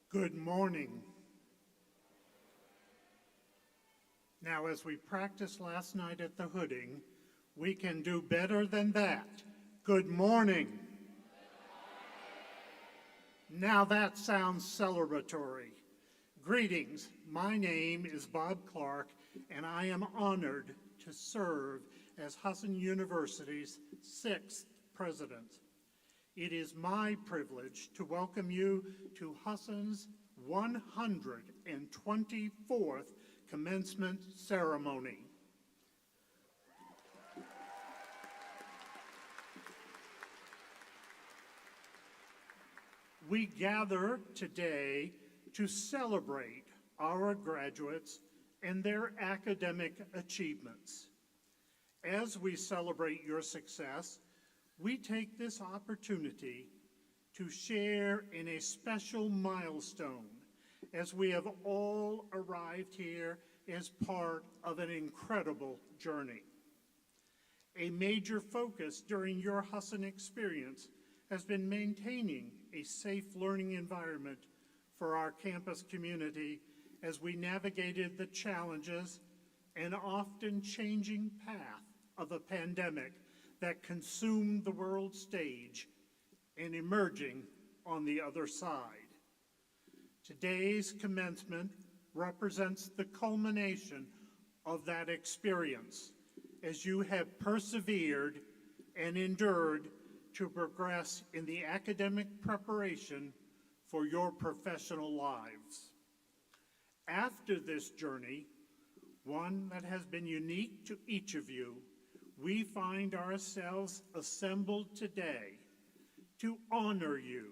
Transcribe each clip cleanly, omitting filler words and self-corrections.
Good morning. Now, as we practiced last night at the hooding, we can do better than that. Good morning. Now that sounds celebratory. Greetings, my name is Bob Clark, and I am honored to serve as Husson University's 6th president. It is my privilege to welcome you to Husson's 124th commencement ceremony. We gather today to celebrate our graduates and their academic achievements. As we celebrate your success, we take this opportunity to share in a special milestone as we have all arrived here as part of an incredible journey. A major focus during your Husson experience has been maintaining a safe learning environment for our campus community as we navigated the challenges and often changing path of a pandemic that consumed the world stage and emerging on the other side. Today's commencement represents the culmination of that experience as you have persevered and endured to progress in the academic preparation for your professional lives. After this journey, one that has been unique to each of you, we find ourselves assembled today to honor you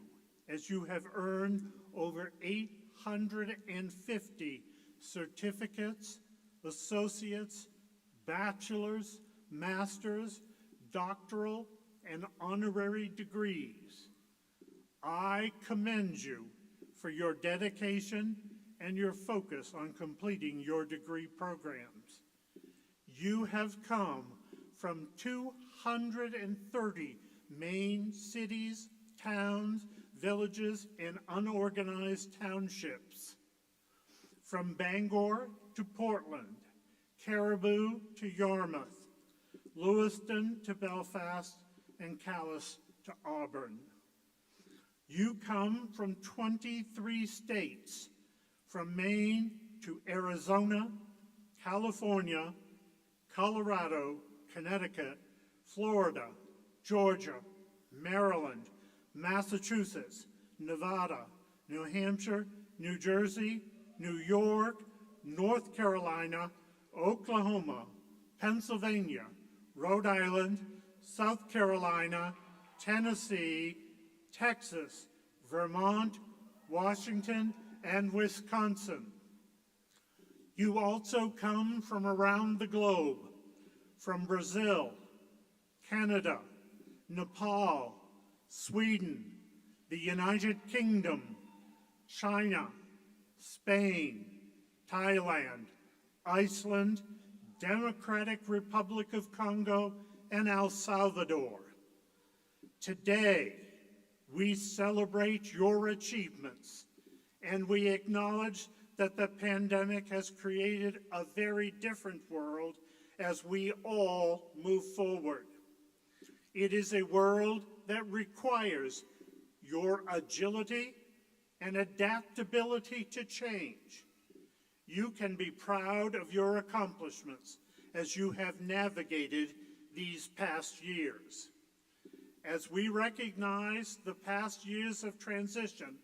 as you have earned over 850 certificates, associates, bachelor's, master's, doctoral, and honorary degrees. I commend you for your dedication and your focus on completing your degree programs. You have come from 230 Maine cities, towns, villages, and unorganized townships. From Bangor to Portland, Caribou to Yarmouth, Lewiston to Belfast, and Calais to Auburn. You come from 23 states, from Maine to Arizona, California, Colorado, Connecticut, Florida, Georgia, Maryland, Massachusetts, Nevada, New Hampshire, New Jersey, New York, North Carolina, Oklahoma, Pennsylvania, Rhode Island, South Carolina, Tennessee, Texas, Vermont, Washington, and Wisconsin. You also come from around the globe, from Brazil, Canada, Nepal, Sweden, the United Kingdom, China, Spain, Thailand, Iceland, Democratic Republic of Congo, and El Salvador. Today, we celebrate your achievements, and we acknowledge that the pandemic has created a very different world as we all move forward. It is a world that requires your agility and adaptability to change. You can be proud of your accomplishments as you have navigated these past years. As we recognize the past years of transition,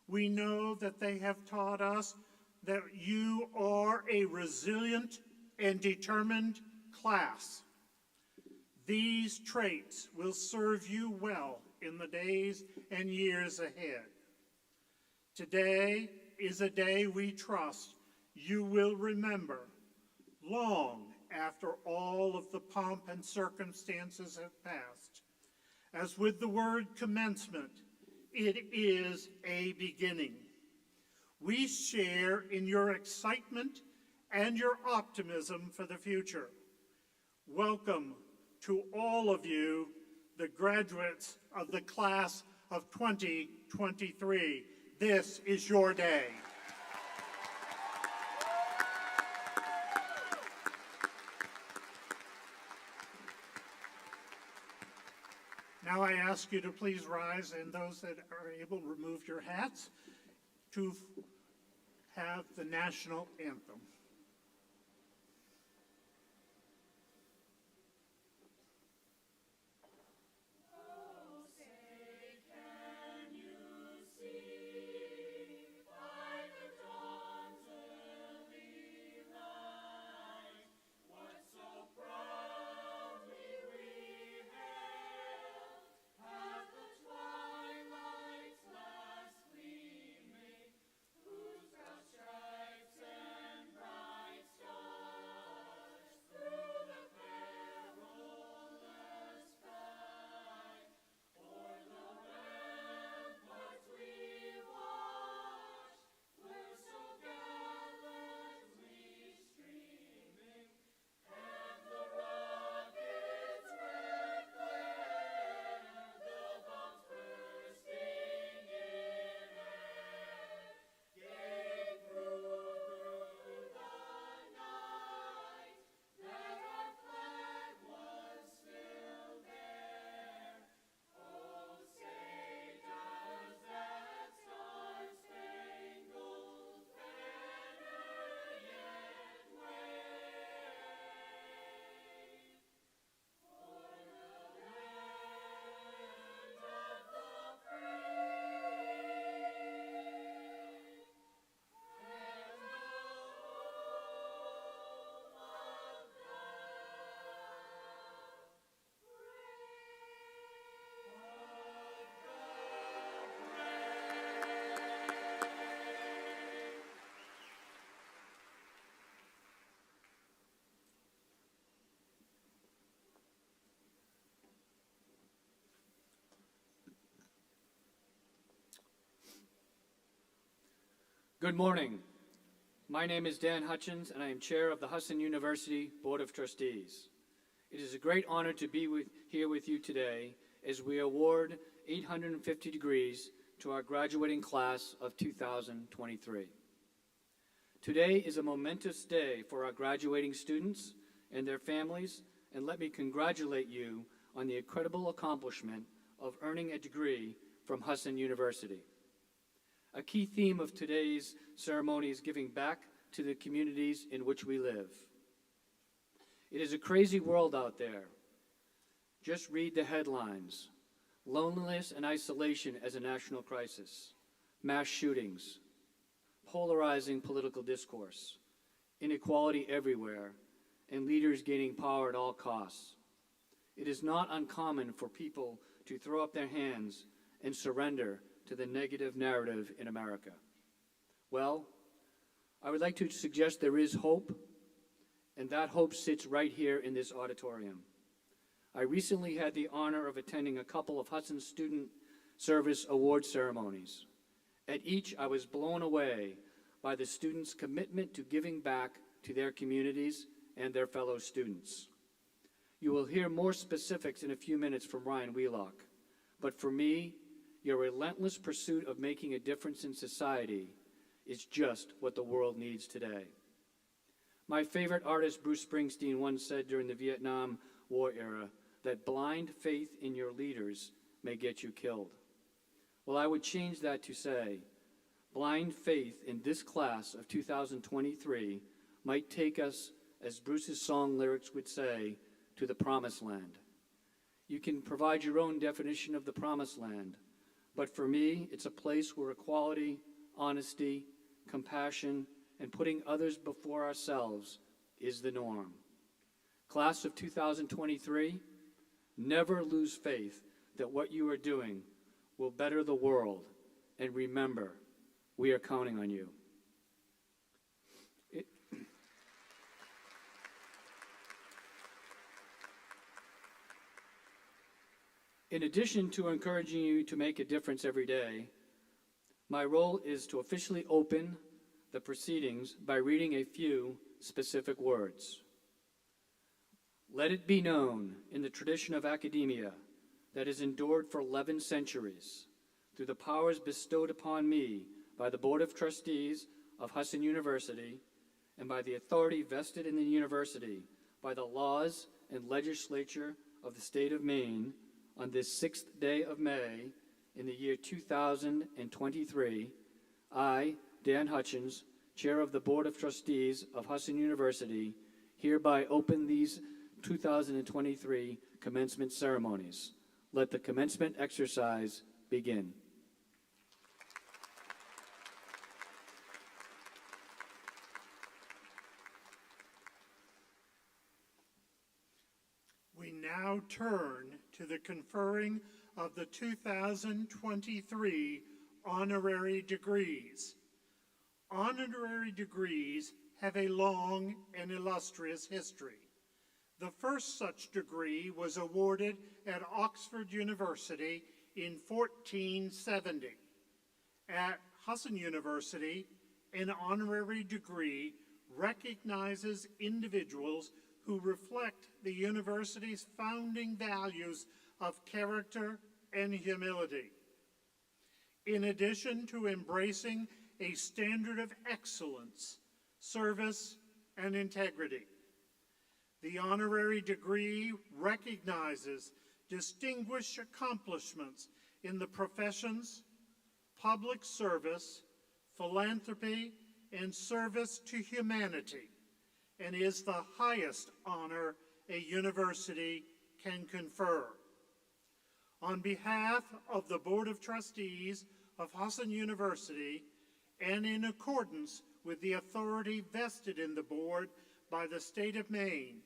we know that they have taught us that you are a resilient and determined class. These traits will serve you well in the days and years ahead. Today is a day we trust you will remember long after all of the pomp and circumstances have passed. As with the word commencement, it is a beginning. We share in your excitement and your optimism for the future. Welcome to all of you, the graduates of the class of 2023. This is your day. Now I ask you to please rise, and those that are able, remove your hats to have the national anthem. Good morning. My name is Dan Hutchins, and I am chair of the Husson University Board of Trustees. It is a great honor to be here with you today as we award 850 degrees to our graduating class of 2023. Today is a momentous day for our graduating students and their families, and let me congratulate you on the incredible accomplishment of earning a degree from Husson University. A key theme of today's ceremony is giving back to the communities in which we live. It is a crazy world out there. Just read the headlines. Loneliness and isolation as a national crisis, mass shootings, polarizing political discourse, inequality everywhere, and leaders gaining power at all costs. It is not uncommon for people to throw up their hands and surrender to the negative narrative in America. Well, I would like to suggest there is hope, and that hope sits right here in this auditorium. I recently had the honor of attending a couple of Hudson Student Service Award ceremonies. At each, I was blown away by the students' commitment to giving back to their communities and their fellow students. You will hear more specifics in a few minutes from Ryan Wheelock, but for me, your relentless pursuit of making a difference in society is just what the world needs today. My favorite artist, Bruce Springsteen, once said during the Vietnam War era that blind faith in your leaders may get you killed. Well, I would change that to say, blind faith in this class of 2023 might take us, as Bruce's song lyrics would say, to the promised land. You can provide your own definition of the promised land, but for me, it's a place where equality, honesty, compassion, and putting others before ourselves is the norm. Class of 2023, never lose faith that what you are doing will better the world, and remember, we are counting on you. In addition to encouraging you to make a difference every day, my role is to officially open the proceedings by reading a few specific words. Let it be known in the tradition of academia that has endured for 11 centuries through the powers bestowed upon me by the Board of Trustees of Husson University and by the authority vested in the university by the laws and legislature of the state of Maine, on this 6th day of May in the year 2023, I, Dan Hutchins, Chair of the Board of Trustees of Husson University, hereby open these 2023 commencement ceremonies. Let the commencement exercise begin. We now turn to the conferring of the 2023 honorary degrees. Honorary degrees have a long and illustrious history. The first such degree was awarded at Oxford University in 1470. At Husson University, an honorary degree recognizes individuals who reflect the university's founding values of character and humility. In addition to embracing a standard of excellence, service, and integrity, the honorary degree recognizes distinguished accomplishments in the professions, public service, philanthropy, and service to humanity, and is the highest honor a university can confer. On behalf of the Board of Trustees of Husson University, and in accordance with the authority vested in the board by the state of Maine,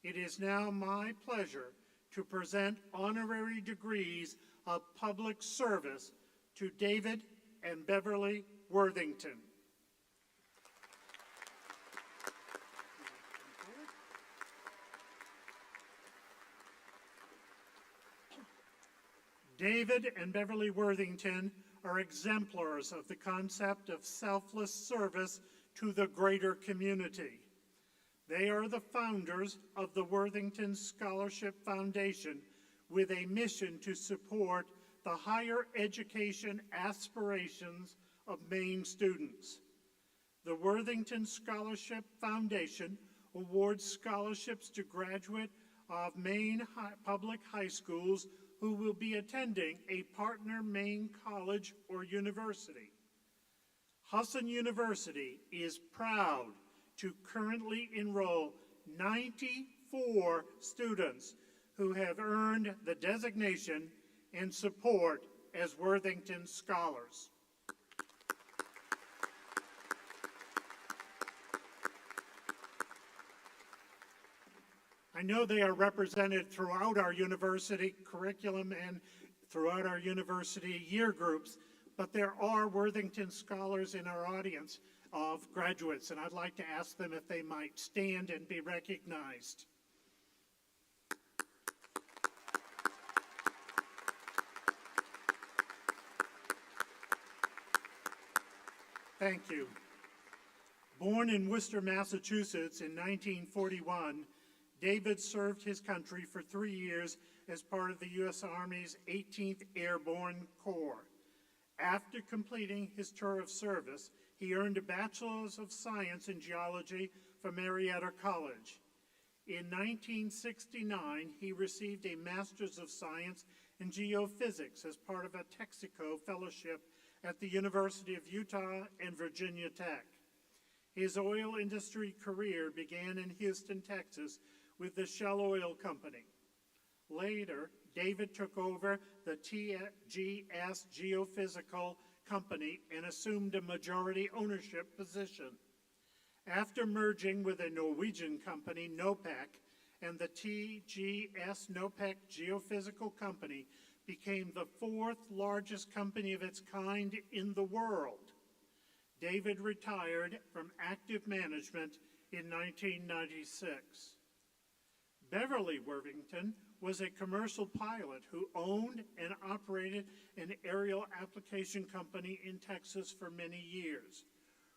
it is now my pleasure to present honorary degrees of public service to David and Beverly Worthington. David and Beverly Worthington are exemplars of the concept of selfless service to the greater community. They are the founders of the Worthington Scholarship Foundation, with a mission to support the higher education aspirations of Maine students. The Worthington Scholarship Foundation awards scholarships to graduates of Maine public high schools who will be attending a partner Maine college or university. Husson University is proud to currently enroll 94 students who have earned the designation and support as Worthington Scholars. I know they are represented throughout our university curriculum and throughout our university year groups, but there are Worthington Scholars in our audience of graduates, and I'd like to ask them if they might stand and be recognized. Thank you. Born in Worcester, Massachusetts in 1941, David served his country for 3 years as part of the U.S. Army's 18th Airborne Corps. After completing his tour of service, he earned a Bachelor's of Science in Geology from Marietta College. In 1969, he received a Master's of Science in Geophysics as part of a Texaco Fellowship at the University of Utah and Virginia Tech. His oil industry career began in Houston, Texas, with the Shell Oil Company. Later, David took over the TGS Geophysical Company and assumed a majority ownership position. After merging with a Norwegian company, NOPEC, and the TGS NOPEC Geophysical Company became the 4th largest company of its kind in the world. David retired from active management in 1996. Beverly Worthington was a commercial pilot who owned and operated an aerial application company in Texas for many years.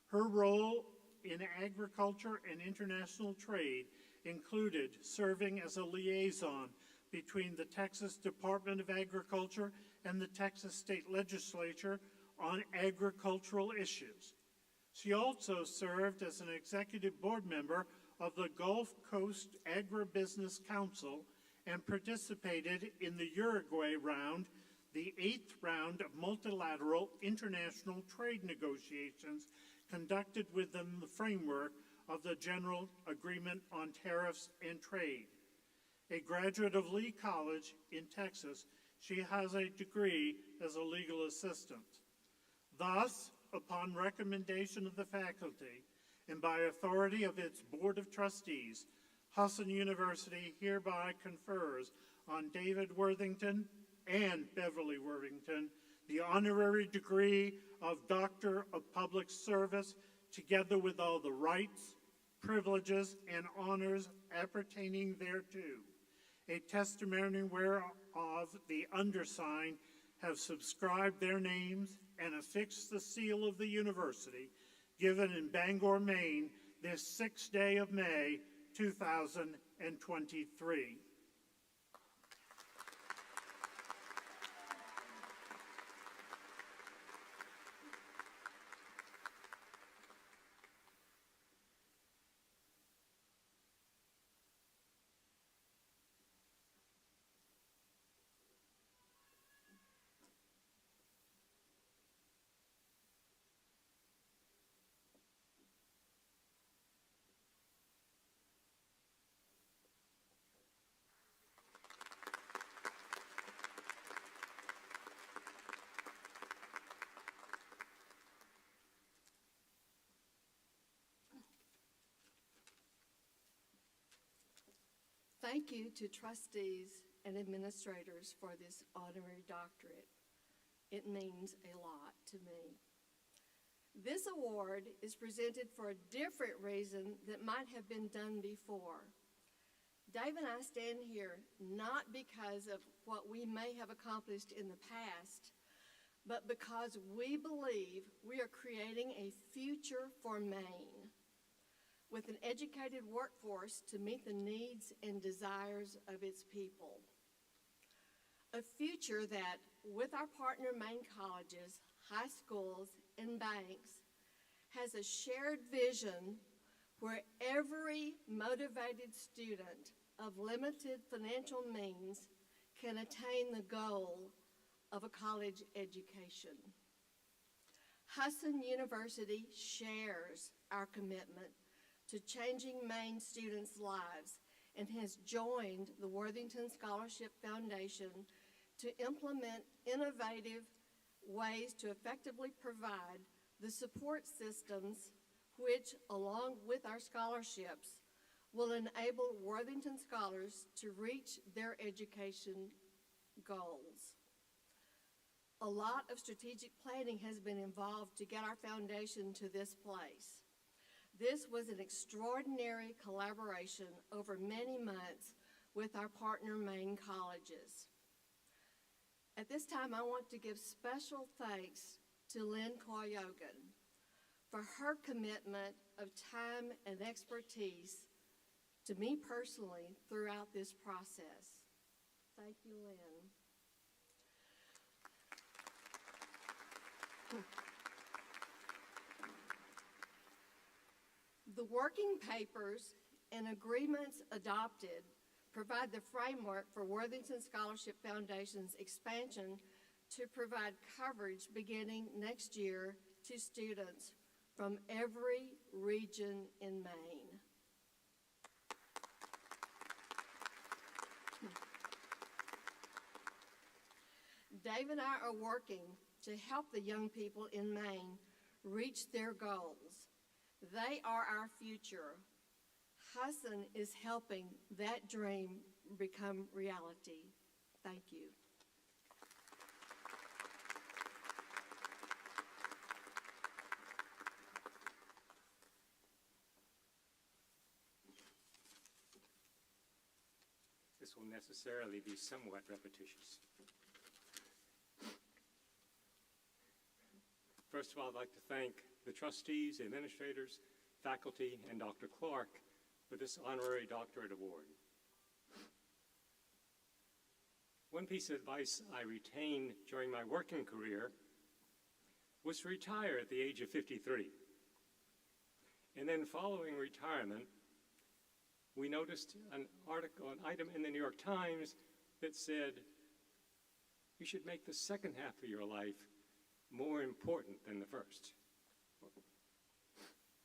Her role in agriculture and international trade included serving as a liaison between the Texas Department of Agriculture and the Texas State Legislature on agricultural issues. She also served as an executive board member of the Gulf Coast Agribusiness Council and participated in the Uruguay round, the 8th round of multilateral international trade negotiations conducted within the framework of the General Agreement on Tariffs and Trade. A graduate of Lee College in Texas, she has a degree as a legal assistant. Thus, upon recommendation of the faculty and by authority of its Board of Trustees, Husson University hereby confers on David Worthington and Beverly Worthington the honorary degree of Doctor of Public Service, together with all the rights, privileges, and honors appertaining thereto. A testimony whereof the undersigned have subscribed their names and affixed the seal of the university, given in Bangor, Maine, this 6th day of May, 2023. Thank you to trustees and administrators for this honorary doctorate. It means a lot to me. This award is presented for a different reason that might have been done before. Dave and I stand here not because of what we may have accomplished in the past, but because we believe we are creating a future for Maine, with an educated workforce to meet the needs and desires of its people. A future that, with our partner Maine colleges, high schools, and banks, has a shared vision where every motivated student of limited financial means can attain the goal of a college education. Husson University shares our commitment to changing Maine students' lives and has joined the Worthington Scholarship Foundation to implement innovative ways to effectively provide the support systems which, along with our scholarships, will enable Worthington scholars to reach their education goals. A lot of strategic planning has been involved to get our foundation to this place. This was an extraordinary collaboration over many months with our partner Maine colleges. At this time, I want to give special thanks to Lynn Koyogan for her commitment of time and expertise to me personally throughout this process. Thank you, Lynn. The working papers and agreements adopted provide the framework for Worthington Scholarship Foundation's expansion to provide coverage beginning next year to students from every region in Maine. Dave and I are working to help the young people in Maine reach their goals. They are our future. Husson is helping that dream become reality. Thank you. This will necessarily be somewhat repetitious. First of all, I'd like to thank the trustees, administrators, faculty, and Dr. Clark for this honorary doctorate award. One piece of advice I retained during my working career was to retire at the age of 53. And then following retirement, we noticed an item in the New York Times that said, you should make the second half of your life more important than the first.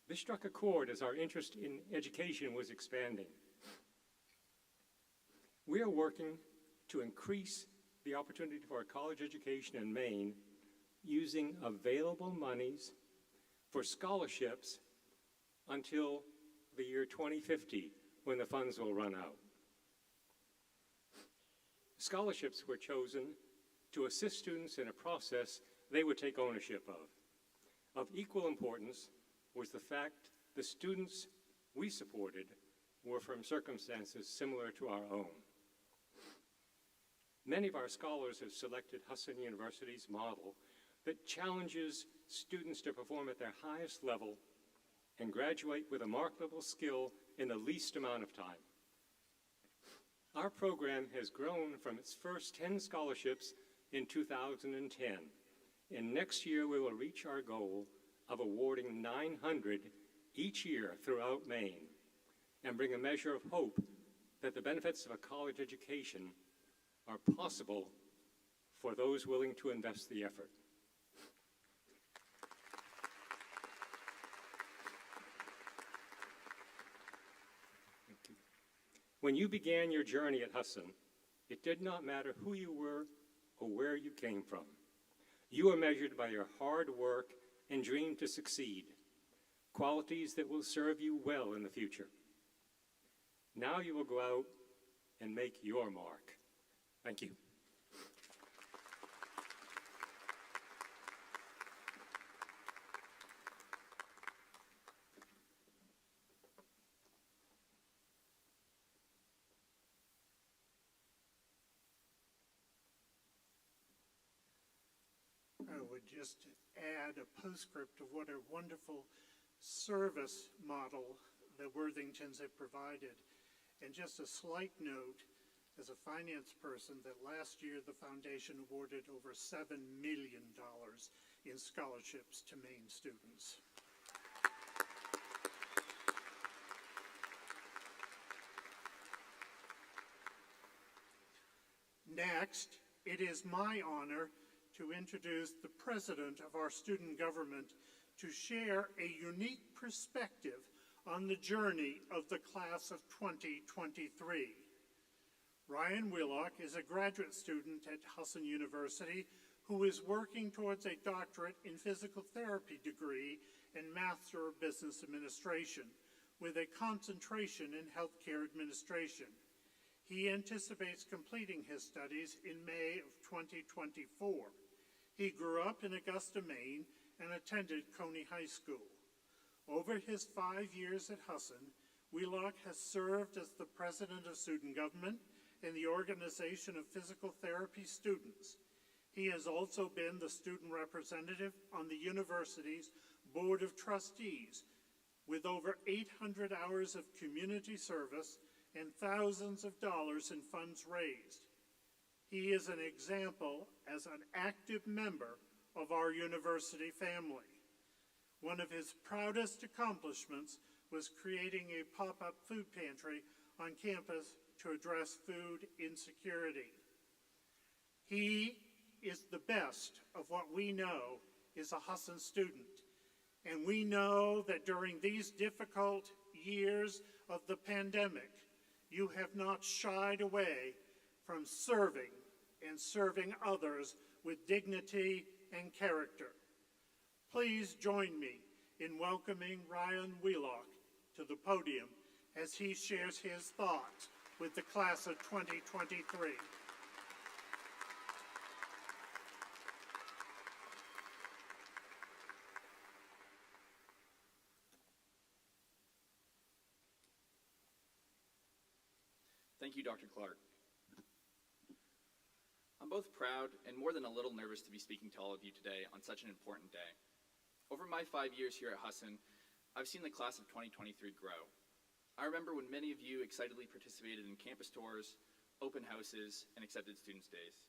This struck a chord as our interest in education was expanding. We are working to increase the opportunity for a college education in Maine using available monies for scholarships until the year 2050, when the funds will run out. Scholarships were chosen to assist students in a process they would take ownership of. Of equal importance was the fact the students we supported were from circumstances similar to our own. Many of our scholars have selected Husson University's model that challenges students to perform at their highest level and graduate with a marketable skill in the least amount of time. Our program has grown from its first 10 scholarships in 2010, and next year we will reach our goal of awarding 900 each year throughout Maine and bring a measure of hope that the benefits of a college education are possible for those willing to invest the effort. When you began your journey at Husson, it did not matter who you were or where you came from. You are measured by your hard work and dream to succeed, qualities that will serve you well in the future. Now you will go out and make your mark. Thank you. I would just add a postscript of what a wonderful service model the Worthingtons have provided. And just a slight note, as a finance person, that last year the foundation awarded over $7 million in scholarships to Maine students. Next, it is my honor to introduce the president of our student government to share a unique perspective on the journey of the class of 2023. Ryan Wheelock is a graduate student at Husson University who is working towards a doctorate in physical therapy degree and Master of Business Administration with a concentration in healthcare administration. He anticipates completing his studies in May of 2024. He grew up in Augusta, Maine, and attended Coney High School. Over his 5 years at Husson, Wheelock has served as the president of student government and the organization of physical therapy students. He has also been the student representative on the university's Board of Trustees, with over 800 hours of community service and thousands of dollars in funds raised. He is an example as an active member of our university family. One of his proudest accomplishments was creating a pop-up food pantry on campus to address food insecurity. He is the best of what we know is a Husson student, and we know that during these difficult years of the pandemic, you have not shied away from serving and serving others with dignity and character. Please join me in welcoming Ryan Wheelock to the podium as he shares his thoughts with the class of 2023. Thank you, Dr. Clark. I'm both proud and more than a little nervous to be speaking to all of you today on such an important day. Over my 5 years here at Husson, I've seen the class of 2023 grow. I remember when many of you excitedly participated in campus tours, open houses, and accepted students days.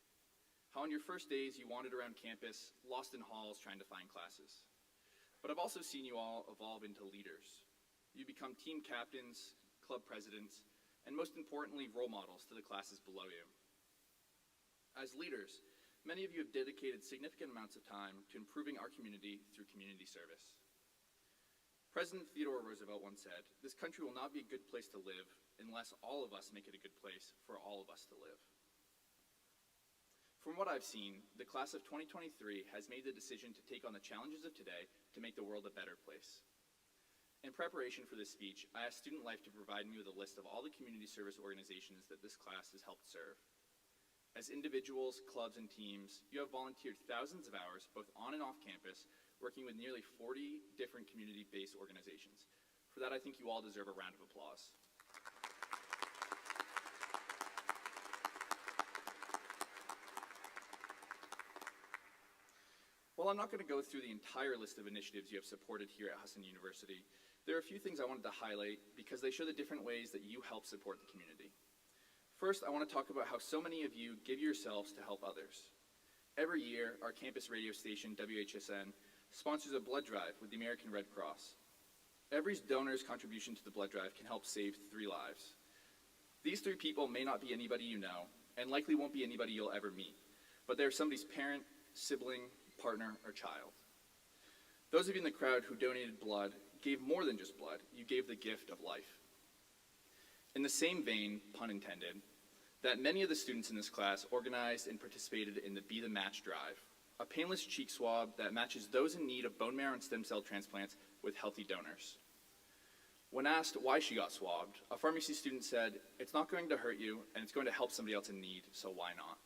How on your first days you wandered around campus, lost in halls trying to find classes. But I've also seen you all evolve into leaders. You become team captains, club presidents, and most importantly, role models to the classes below you. As leaders, many of you have dedicated significant amounts of time to improving our community through community service. President Theodore Roosevelt once said, "This country will not be a good place to live unless all of us make it a good place for all of us to live." From what I've seen, the class of 2023 has made the decision to take on the challenges of today to make the world a better place. In preparation for this speech, I asked Student Life to provide me with a list of all the community service organizations that this class has helped serve. As individuals, clubs, and teams, you have volunteered thousands of hours, both on and off campus, working with nearly 40 different community-based organizations. For that, I think you all deserve a round of applause. While I'm not going to go through the entire list of initiatives you have supported here at Husson University, there are a few things I wanted to highlight because they show the different ways that you help support the community. First, I want to talk about how so many of you give yourselves to help others. Every year, our campus radio station, WHSN, sponsors a blood drive with the American Red Cross. Every donor's contribution to the blood drive can help save 3 lives. These 3 people may not be anybody you know, and likely won't be anybody you'll ever meet, but they're somebody's parent, sibling, partner, or child. Those of you in the crowd who donated blood gave more than just blood. You gave the gift of life. In the same vein, pun intended, that many of the students in this class organized and participated in the Be the Match drive, a painless cheek swab that matches those in need of bone marrow and stem cell transplants with healthy donors. When asked why she got swabbed, a pharmacy student said, "It's not going to hurt you, and it's going to help somebody else in need, so why not?"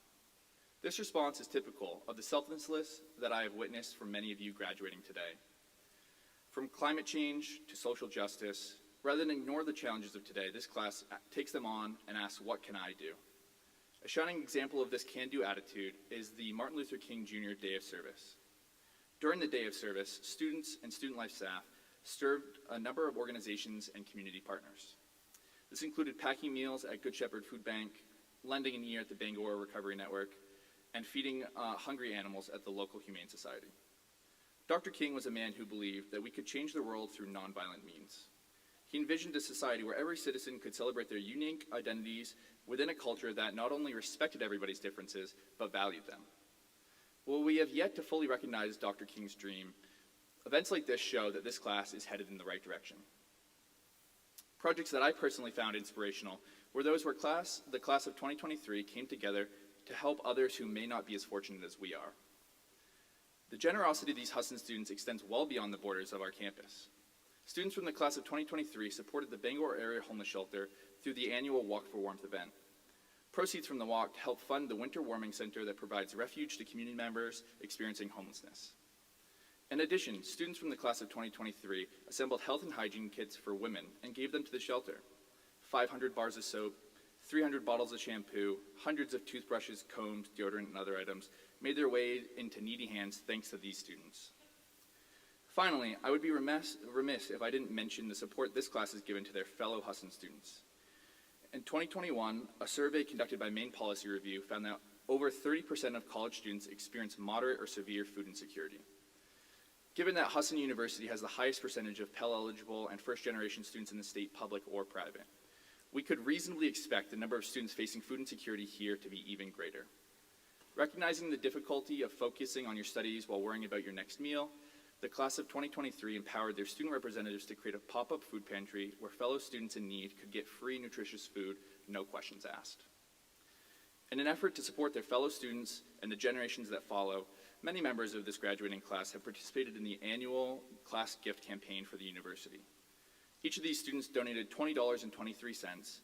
This response is typical of the selflessness that I have witnessed from many of you graduating today. From climate change to social justice, rather than ignore the challenges of today, this class takes them on and asks, "What can I do?" A shining example of this can-do attitude is the Martin Luther King Jr. Day of Service. During the Day of Service, students and Student Life staff served a number of organizations and community partners. This included packing meals at Good Shepherd Food Bank, lending an ear at the Bangor Recovery Network, and feeding hungry animals at the local Humane Society. Dr. King was a man who believed that we could change the world through nonviolent means. He envisioned a society where every citizen could celebrate their unique identities within a culture that not only respected everybody's differences, but valued them. While we have yet to fully recognize Dr. King's dream, events like this show that this class is headed in the right direction. Projects that I personally found inspirational were those where the class of 2023 came together to help others who may not be as fortunate as we are. The generosity of these Husson students extends well beyond the borders of our campus. Students from the class of 2023 supported the Bangor Area Homeless Shelter through the annual Walk for Warmth event. Proceeds from the walk help fund the Winter Warming Center that provides refuge to community members experiencing homelessness. In addition, students from the class of 2023 assembled health and hygiene kits for women and gave them to the shelter. 500 bars of soap, 300 bottles of shampoo, hundreds of toothbrushes, combs, deodorant, and other items made their way into needy hands thanks to these students. Finally, I would be remiss if I didn't mention the support this class has given to their fellow Husson students. In 2021, a survey conducted by Maine Policy Review found that over 30% of college students experience moderate or severe food insecurity. Given that Husson University has the highest percentage of Pell-eligible and first-generation students in the state, public or private, we could reasonably expect the number of students facing food insecurity here to be even greater. Recognizing the difficulty of focusing on your studies while worrying about your next meal, the class of 2023 empowered their student representatives to create a pop-up food pantry where fellow students in need could get free, nutritious food, no questions asked. In an effort to support their fellow students and the generations that follow, many members of this graduating class have participated in the annual class gift campaign for the university. Each of these students donated $20.23.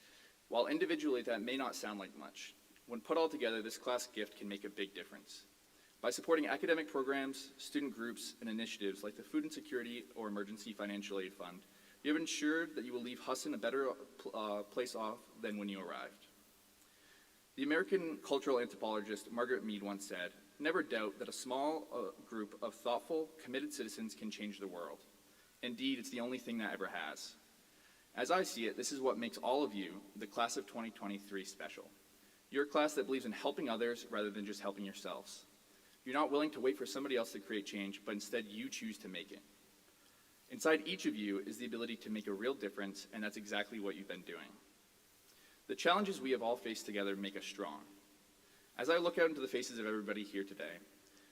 While individually that may not sound like much, when put all together, this class gift can make a big difference. By supporting academic programs, student groups, and initiatives like the Food Insecurity or Emergency Financial Aid Fund, you have ensured that you will leave Husson a better place off than when you arrived. The American cultural anthropologist Margaret Mead once said, "Never doubt that a small group of thoughtful, committed citizens can change the world. Indeed, it's the only thing that ever has." As I see it, this is what makes all of you, the class of 2023, special. You're a class that believes in helping others rather than just helping yourselves. You're not willing to wait for somebody else to create change, but instead you choose to make it. Inside each of you is the ability to make a real difference, and that's exactly what you've been doing. The challenges we have all faced together make us strong. As I look out into the faces of everybody here today,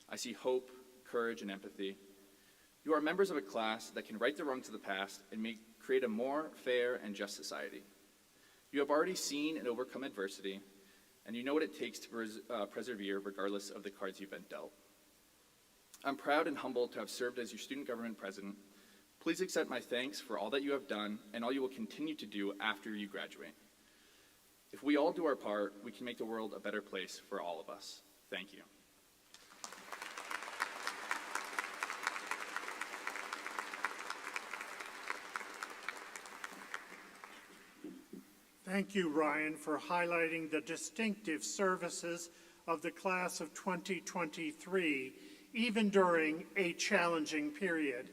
I see hope, courage, and empathy. You are members of a class that can right the wrongs of the past and create a more fair and just society. You have already seen and overcome adversity, and you know what it takes to persevere regardless of the cards you've been dealt. I'm proud and humbled to have served as your student government president. Please accept my thanks for all that you have done and all you will continue to do after you graduate. If we all do our part, we can make the world a better place for all of us. Thank you. Thank you, Ryan, for highlighting the distinctive services of the class of 2023, even during a challenging period.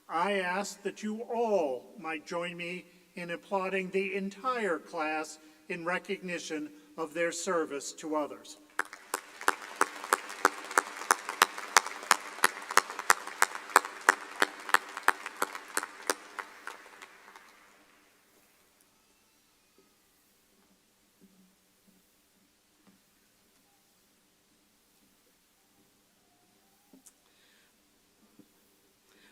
I ask that you all might join me in applauding the entire class in recognition of their service to others.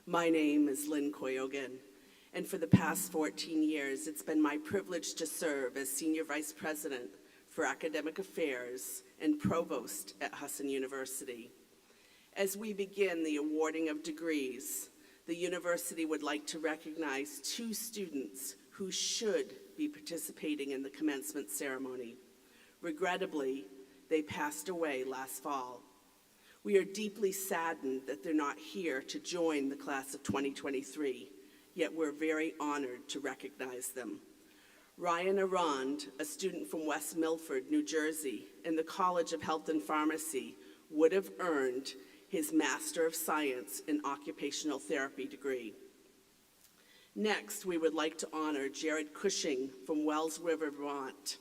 My name is Lynn Koyogan, and for the past 14 years, it's been my privilege to serve as Senior Vice President for Academic Affairs and Provost at Husson University. As we begin the awarding of degrees, the university would like to recognize 2 students who should be participating in the commencement ceremony. Regrettably, they passed away last fall. We are deeply saddened that they're not here to join the class of 2023, yet we're very honored to recognize them. Ryan Arand, a student from West Milford, New Jersey, in the College of Health and Pharmacy, would have earned his Master of Science in Occupational Therapy degree. Next, we would like to honor Jared Cushing from Wells River, Vermont,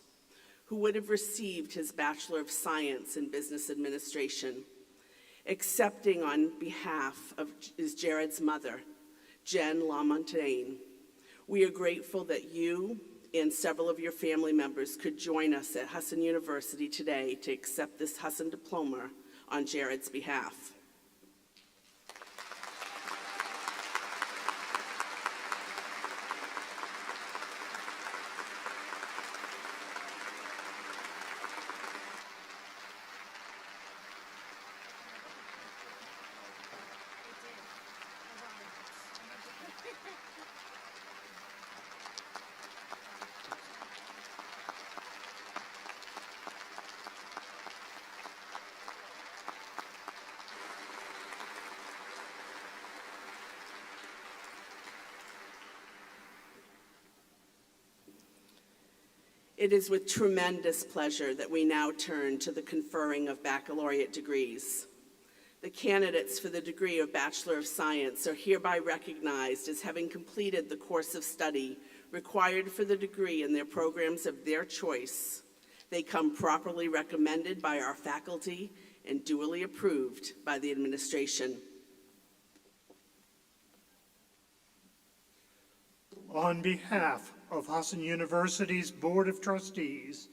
who would have received his Bachelor of Science in Business Administration. Accepting on behalf of is Jared's mother, Jen LaMontagne. We are grateful that you and several of your family members could join us at Husson University today to accept this Husson diploma on Jared's behalf. It is with tremendous pleasure that we now turn to the conferring of baccalaureate degrees. The candidates for the degree of Bachelor of Science are hereby recognized as having completed the course of study required for the degree in their programs of their choice. They come properly recommended by our faculty and duly approved by the administration. On behalf of Husson University's Board of Trustees,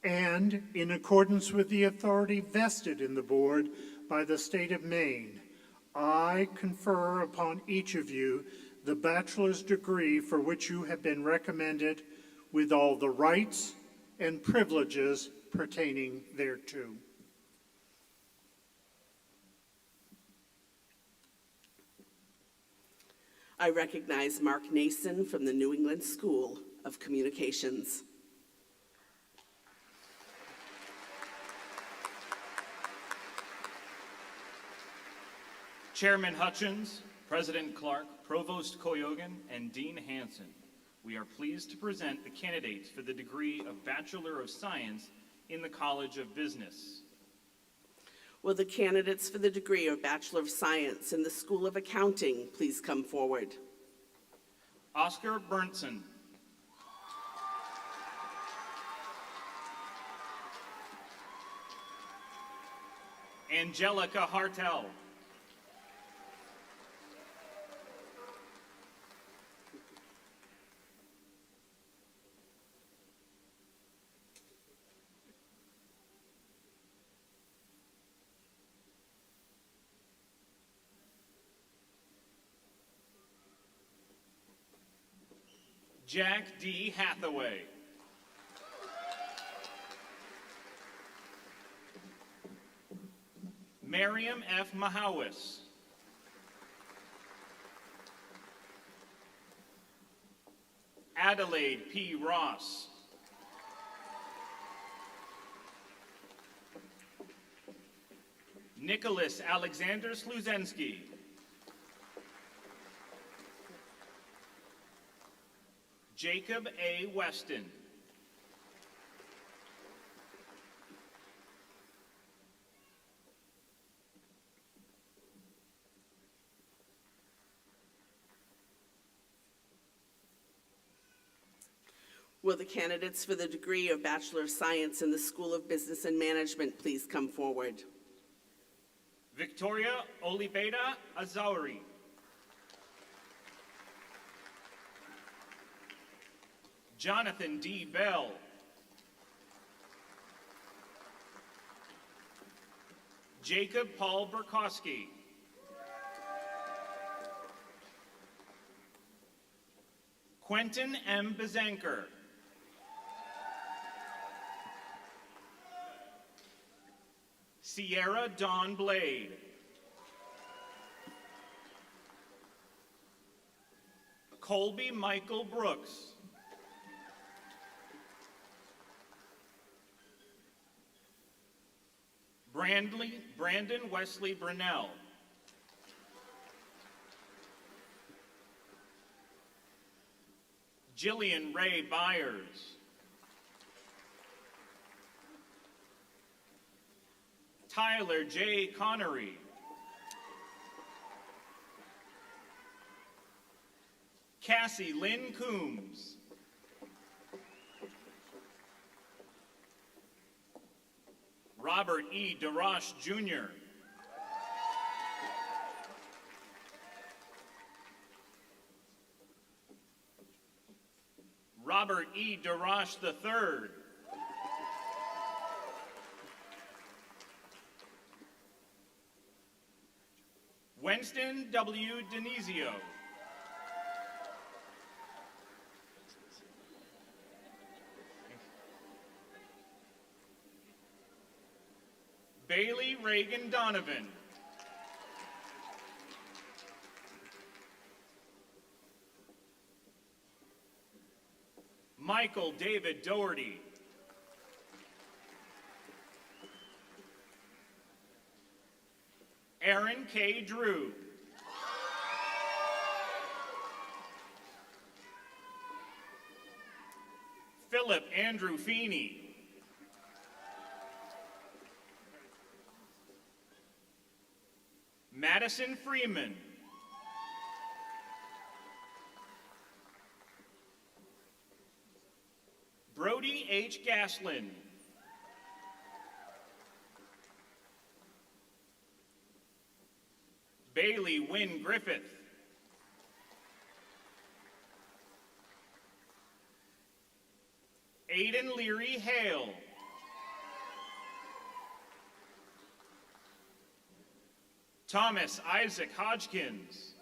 and in accordance with the authority vested in the board by the state of Maine, I confer upon each of you the bachelor's degree for which you have been recommended, with all the rights and privileges pertaining thereto. I recognize Mark Nason from the New England School of Communications. Chairman Hutchins, President Clark, Provost Koyogan, and Dean Hanson, we are pleased to present the candidates for the degree of Bachelor of Science in the College of Business. Will the candidates for the degree of Bachelor of Science in the School of Accounting please come forward? Oscar Berntsen. Angelica Hartel. Jack D. Hathaway. Miriam F. Mahawis. Adelaide P. Ross. Nicholas Alexander Sluzensky. Jacob A. Weston. Will the candidates for the degree of Bachelor of Science in the School of Business and Management please come forward? Victoria Oliveda Azauri. Jonathan D. Bell. Jacob Paul Burkowski. Quentin M. Bazanker. Sierra Dawn Blade. Colby Michael Brooks. Brandon Wesley Brunell. Jillian Ray Byers. Tyler J. Connery. Cassie Lynn Coombs. Robert E. DeRoche, Jr. Robert E. DeRoche III. Winston W. Denizio. Bailey Reagan Donovan. Michael David Doherty. Aaron K. Drew. Philip Andrew Feeney. Madison Freeman. Brody H. Gaslin. Bailey Wynn Griffith. Aiden Leary Hale. Thomas Isaac Hodgkins.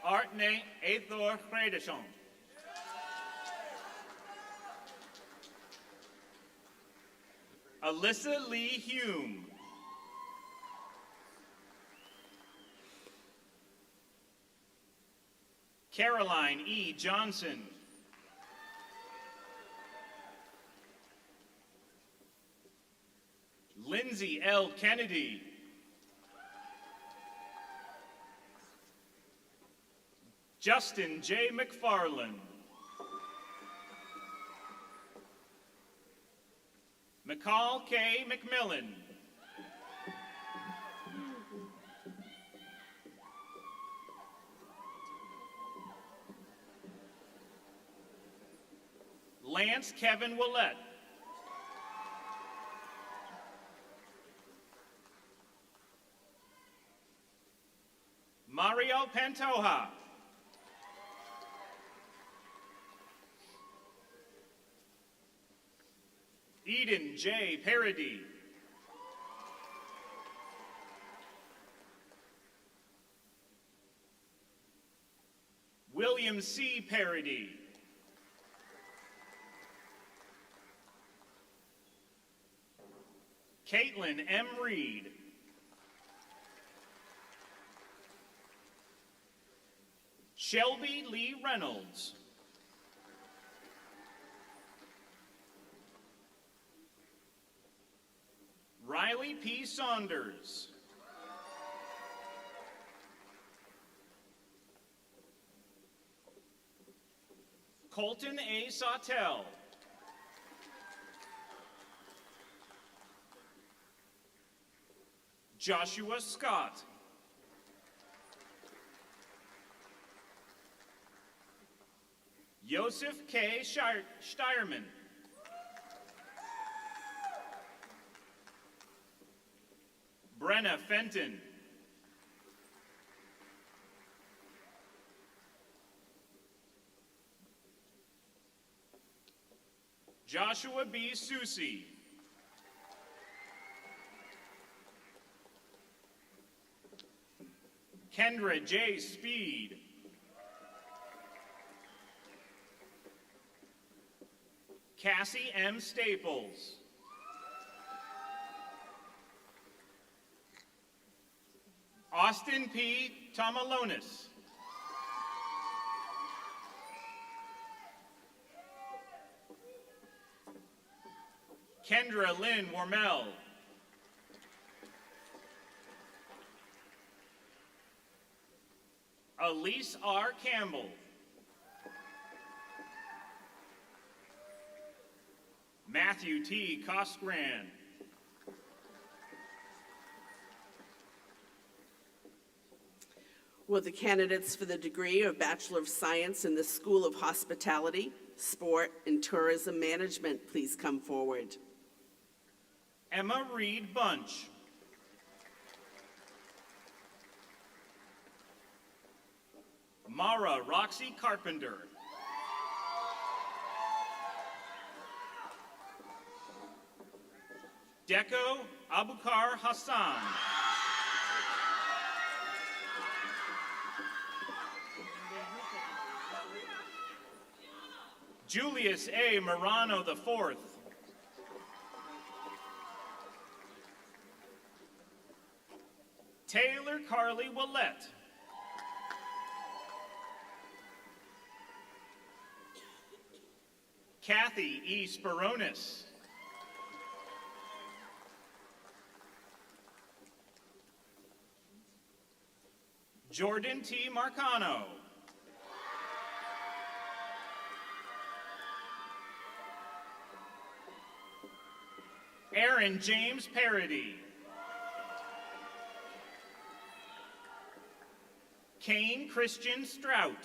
Artne Aethor Fredesson. Alyssa Lee Hume. Caroline E. Johnson. Lindsay L. Kennedy. Justin J. McFarland. McCall K. McMillan. Lance Kevin Willett. Mario Pantoja. Eden J. Parody. William C. Parody. Caitlin M. Reed. Shelby Lee Reynolds. Riley P. Saunders. Colton A. Sawtell. Joshua Scott. Joseph K. Steierman. Brenna Fenton. Joshua B. Susi. Kendra J. Speed. Cassie M. Staples. Austin P. Tomalonis. Kendra Lynn Wormel. Elise R. Campbell. Matthew T. Cosgran. Will the candidates for the degree of Bachelor of Science in the School of Hospitality, Sport, and Tourism Management please come forward? Emma Reed Bunch. Mara Roxy Carpenter. Deco Abukar Hassan. Julius A. Morano IV. Taylor Carly Willette. Kathy E. Speronis. Jordan T. Marcano. Aaron James Parody. Kane Christian Strout.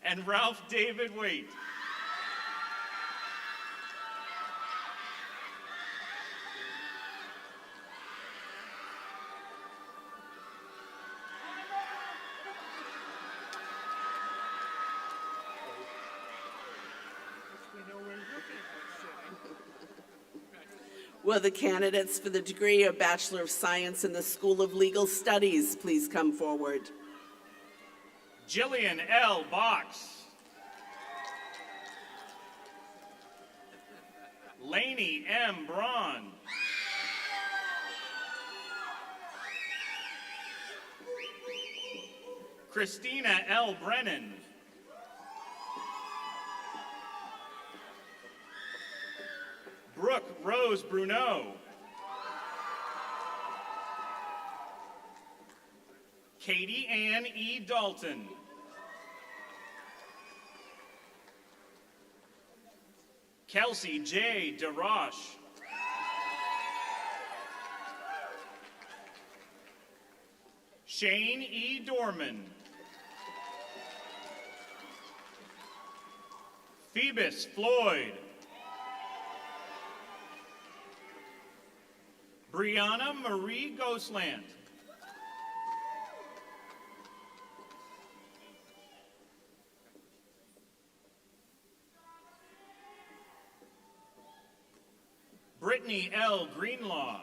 And Ralph David Waite. Will the candidates for the degree of Bachelor of Science in the School of Legal Studies please come forward? Jillian L. Box. Lainey M. Braun. Christina L. Brennan. Brooke Rose Bruneau. Katie Ann E. Dalton. Kelsey J. DeRoche. Shane E. Dorman. Phoebus Floyd. Brianna Marie Goslant. Brittany L. Greenlaw.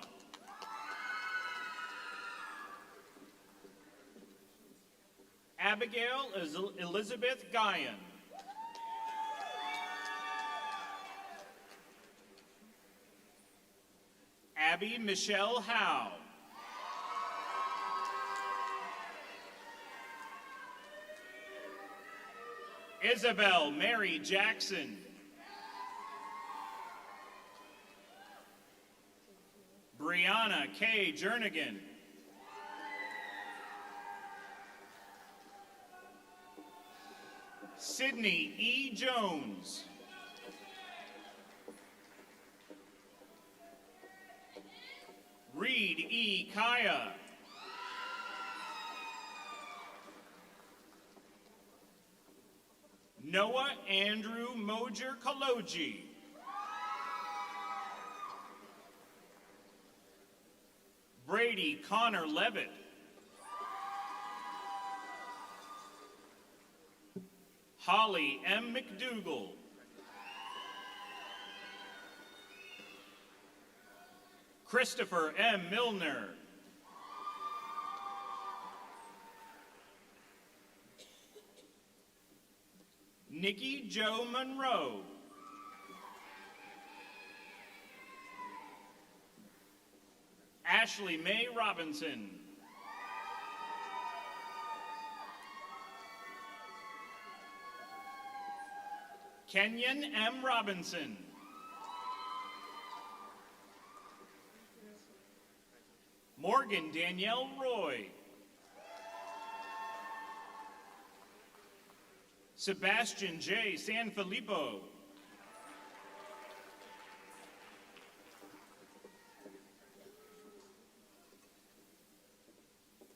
Abigail Elizabeth Guyan. Abby Michelle Howe. Isabel Mary Jackson. Brianna K. Jernigan. Sydney E. Jones. Reed E. Kaya. Noah Andrew Mojer Kaloji. Brady Connor Levitt. Holly M. McDougall. Christopher M. Milner. Nikki Jo Monroe. Ashley Mae Robinson. Kenyon M. Robinson. Morgan Danielle Roy. Sebastian J. Sanfilippo.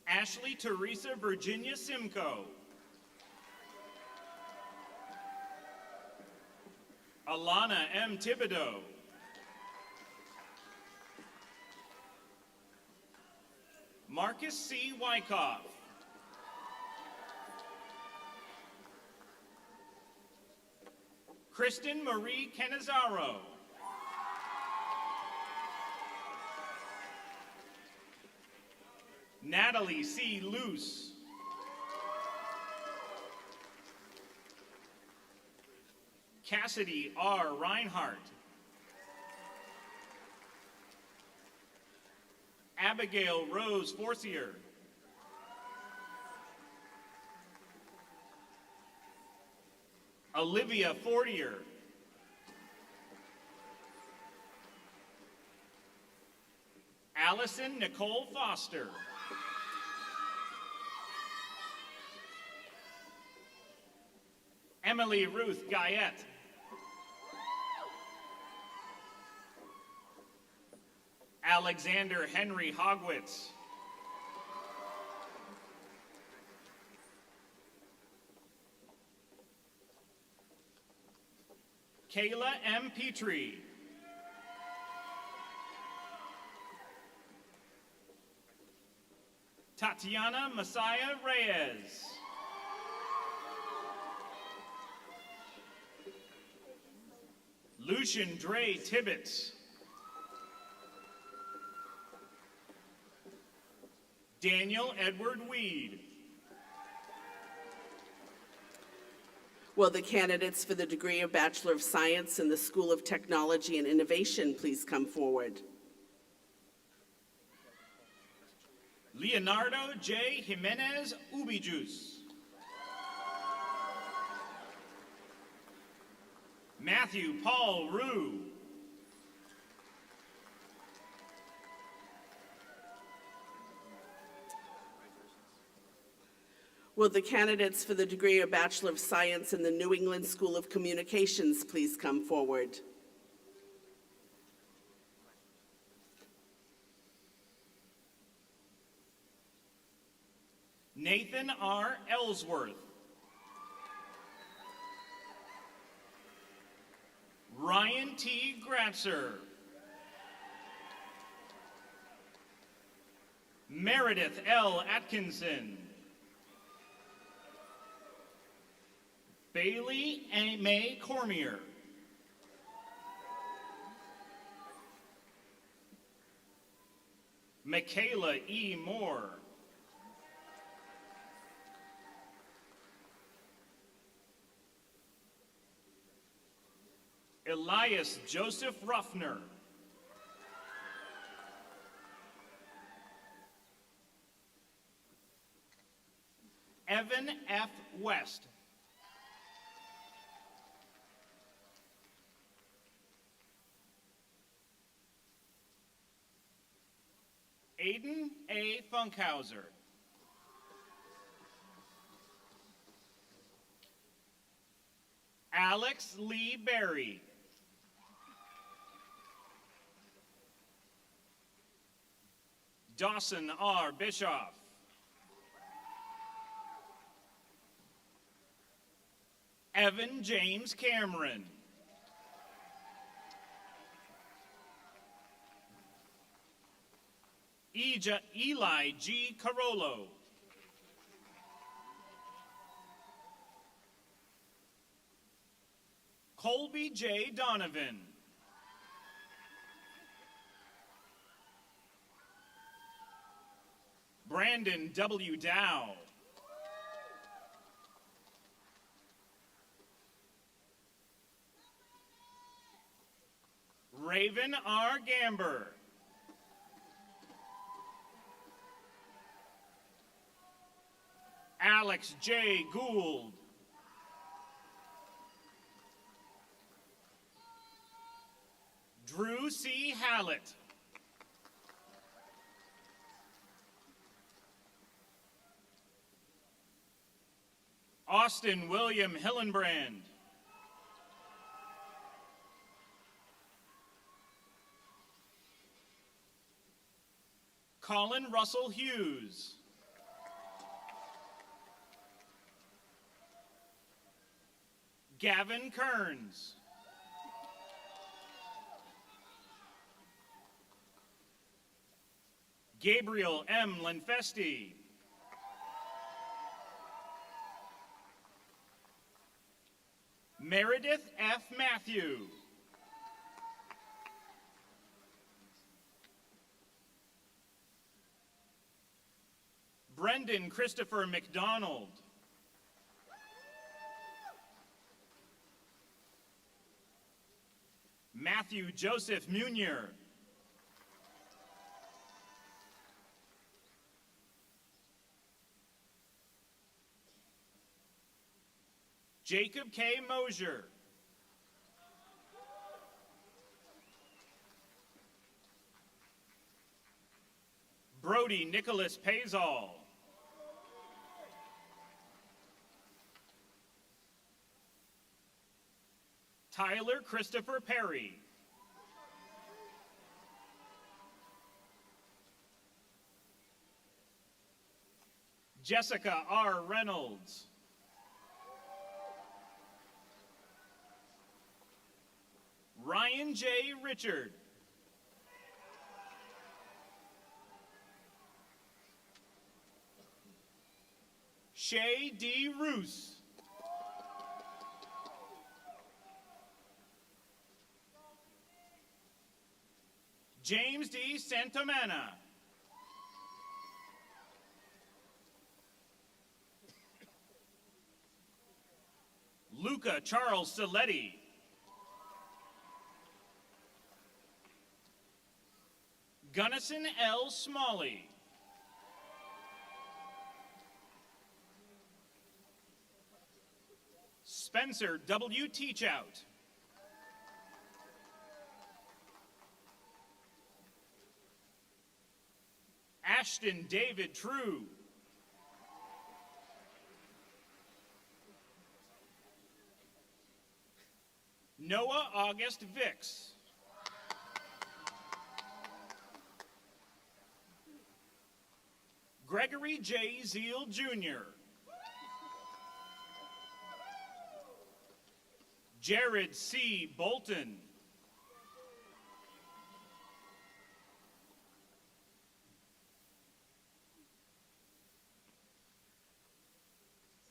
Ashley Teresa Virginia Simcoe. Alana M. Thibodeau. Marcus C. Wyckoff. Kristen Marie Canizaro. Natalie C. Luce. Cassidy R. Reinhardt. Abigail Rose Forcier. Olivia Fortier. Allison Nicole Foster. Emily Ruth Guyette. Alexander Henry Hogwitz. Kayla M. Petrie. Tatiana Messiah Reyes. Lucian Dre Tibbetts. Daniel Edward Weed. Will the candidates for the degree of Bachelor of Science in the School of Technology and Innovation please come forward? Leonardo J. Jimenez Ubijus. Matthew Paul Rue. Will the candidates for the degree of Bachelor of Science in the New England School of Communications please come forward? Nathan R. Ellsworth. Ryan T. Gratzer. Meredith L. Atkinson. Bailey A. May Cormier. Michaela E. Moore. Elias Joseph Ruffner. Evan F. West. Aiden A. Funkhauser. Alex Lee Berry. Dawson R. Bischoff. Evan James Cameron. Eli G. Carollo. Colby J. Donovan. Brandon W. Dow. Raven R. Gamber. Alex J. Gould. Drew C. Hallett. Austin William Hillenbrand. Colin Russell Hughes. Gavin Kearns. Gabriel M. Lenfesti. Meredith F. Matthew. Brendan Christopher McDonald. Matthew Joseph Munier. Jacob K. Mosier. Brody Nicholas Pazal. Tyler Christopher Perry. Jessica R. Reynolds. Ryan J. Richard. Shay D. Roos. James D. Santamana. Luca Charles Saletti. Gunnison L. Smalley. Spencer W. Teachout. Ashton David True. Noah August Vicks. Gregory J. Zeal, Jr. Jared C. Bolton.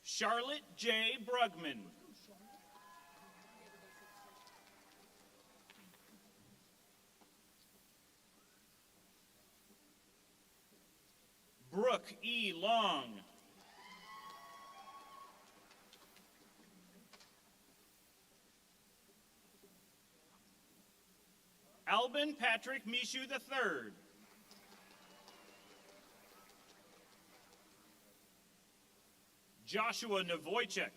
Charlotte J. Brugman. Brooke E. Long. Albin Patrick Mishu III. Joshua Navoychek.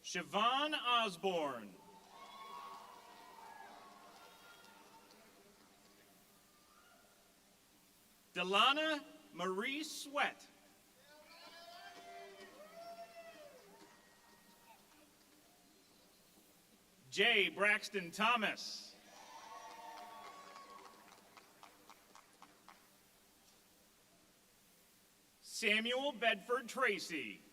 Siobhan Osborne. Delana Marie Sweat. J. Braxton Thomas. Samuel Bedford Tracy.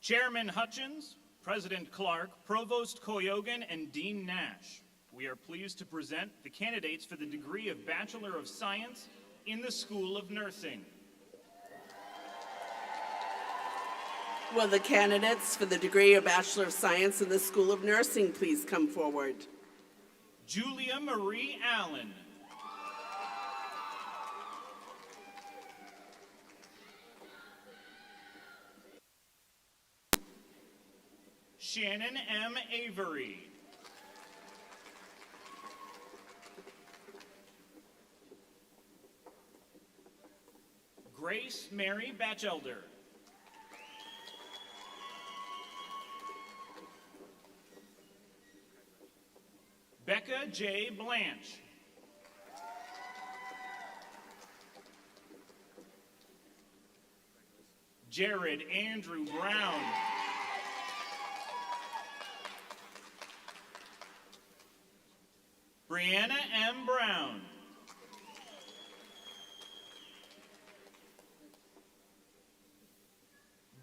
Chairman Hutchins, President Clark, Provost Koyogan, and Dean Nash, we are pleased to present the candidates for the degree of Bachelor of Science in the School of Nursing. Will the candidates for the degree of Bachelor of Science in the School of Nursing please come forward? Julia Marie Allen. Shannon M. Avery. Grace Mary Batchelder. Becca J. Blanche. Jared Andrew Brown. Brianna M. Brown.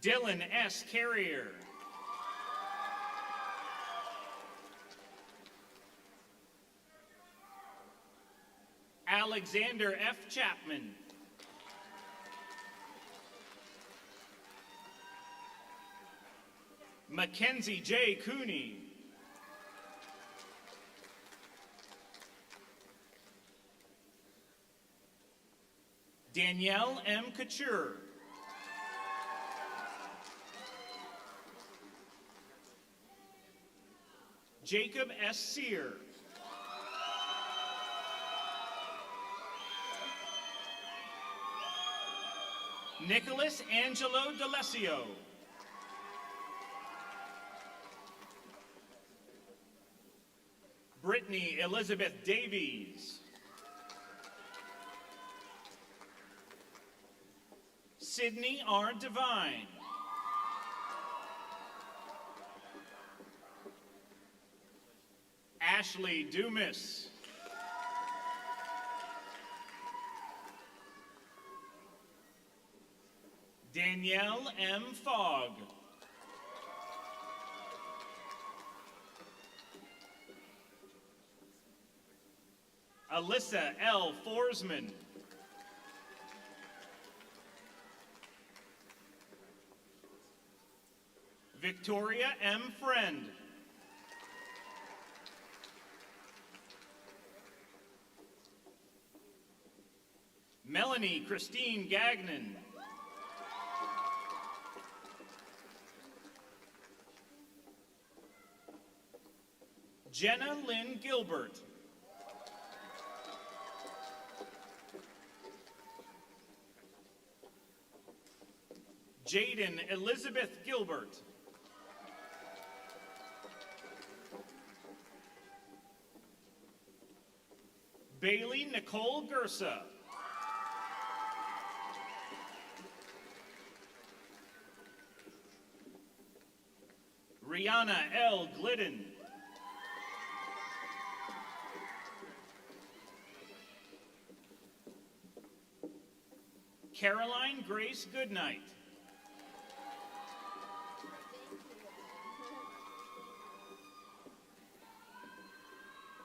Dylan S. Carrier. Alexander F. Chapman. Mackenzie J. Cooney. Danielle M. Couture. Jacob S. Sear. Nicholas Angelo D'Alessio. Brittany Elizabeth Davies. Sydney R. Devine. Ashley Dumas. Danielle M. Fogg. Alyssa L. Forsman. Victoria M. Friend. Melanie Christine Gagnon. Jenna Lynn Gilbert. Jaden Elizabeth Gilbert. Bailey Nicole Gersa. Rihanna L. Glidden. Caroline Grace Goodnight.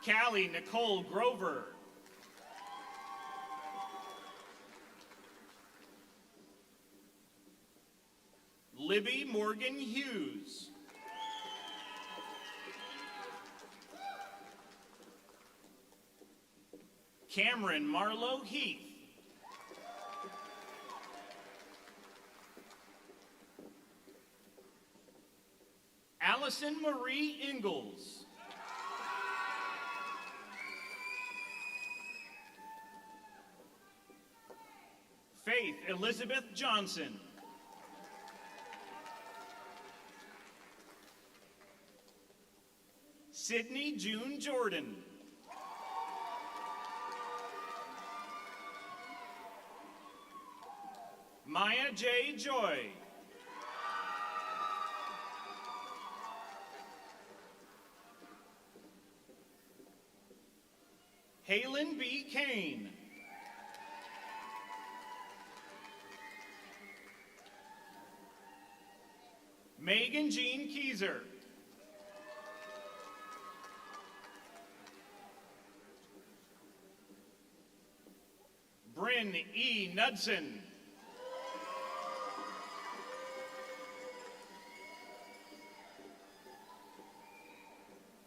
Callie Nicole Grover. Libby Morgan Hughes. Cameron Marlowe Heath. Allison Marie Ingalls. Faith Elizabeth Johnson. Sydney June Jordan. Maya J. Joy. Halen B. Kane. Megan Jean Keyser. Bryn E. Knudsen.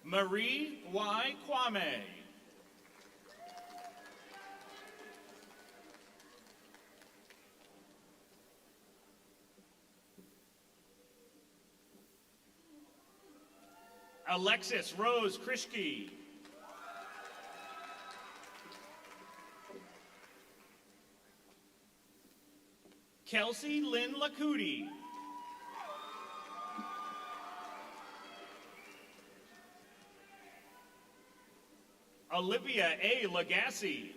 Marie Y. Kwame. Alexis Rose Krishke. Kelsey Lynn Lacuti. Olivia A. Lagasse.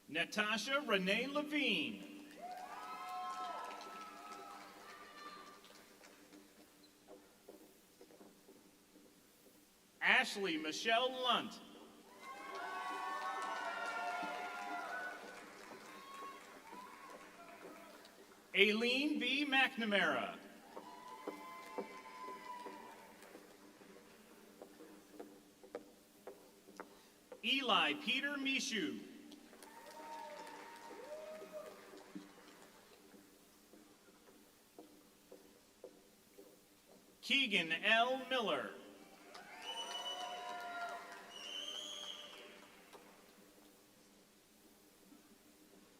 Natasha Renee Levine. Ashley Michelle Lunt. Aileen B. McNamara. Eli Peter Mishu. Keegan L. Miller.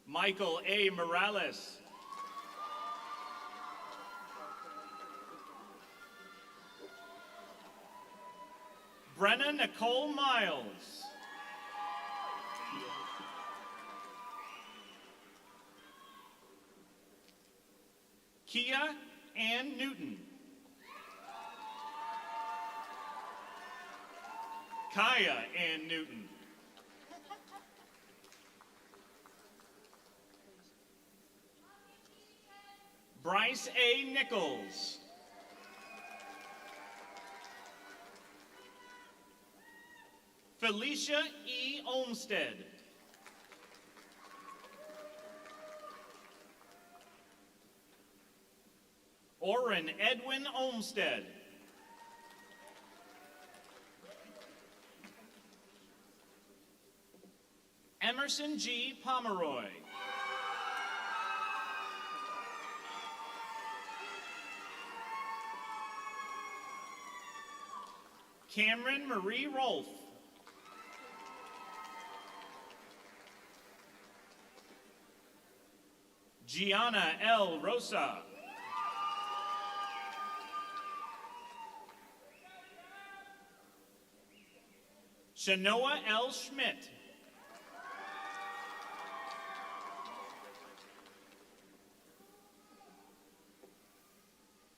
Michael A. Morales. Brenna Nicole Miles. Kia Ann Newton. Kaya Ann Newton. Bryce A. Nichols. Felicia E. Olmstead. Orrin Edwin Olmstead. Emerson G. Pomeroy. Cameron Marie Rolfe. Gianna L. Rosa. Shanoa L. Schmidt.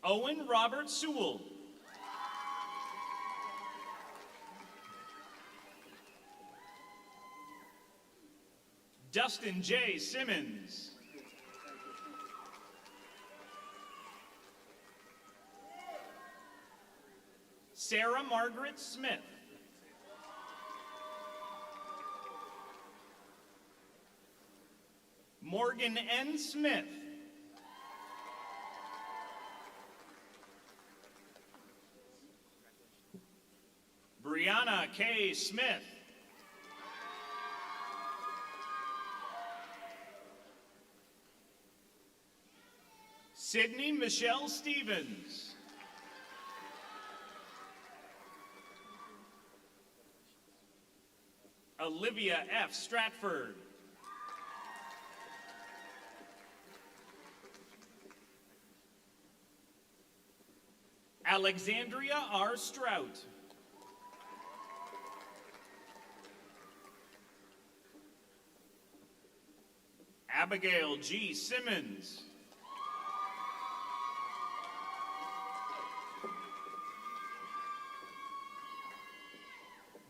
Owen Robert Sewell. Dustin J. Simmons. Sarah Margaret Smith. Morgan N. Smith. Brianna K. Smith. Sydney Michelle Stevens. Olivia F. Stratford. Alexandria R. Strout. Abigail G. Simmons.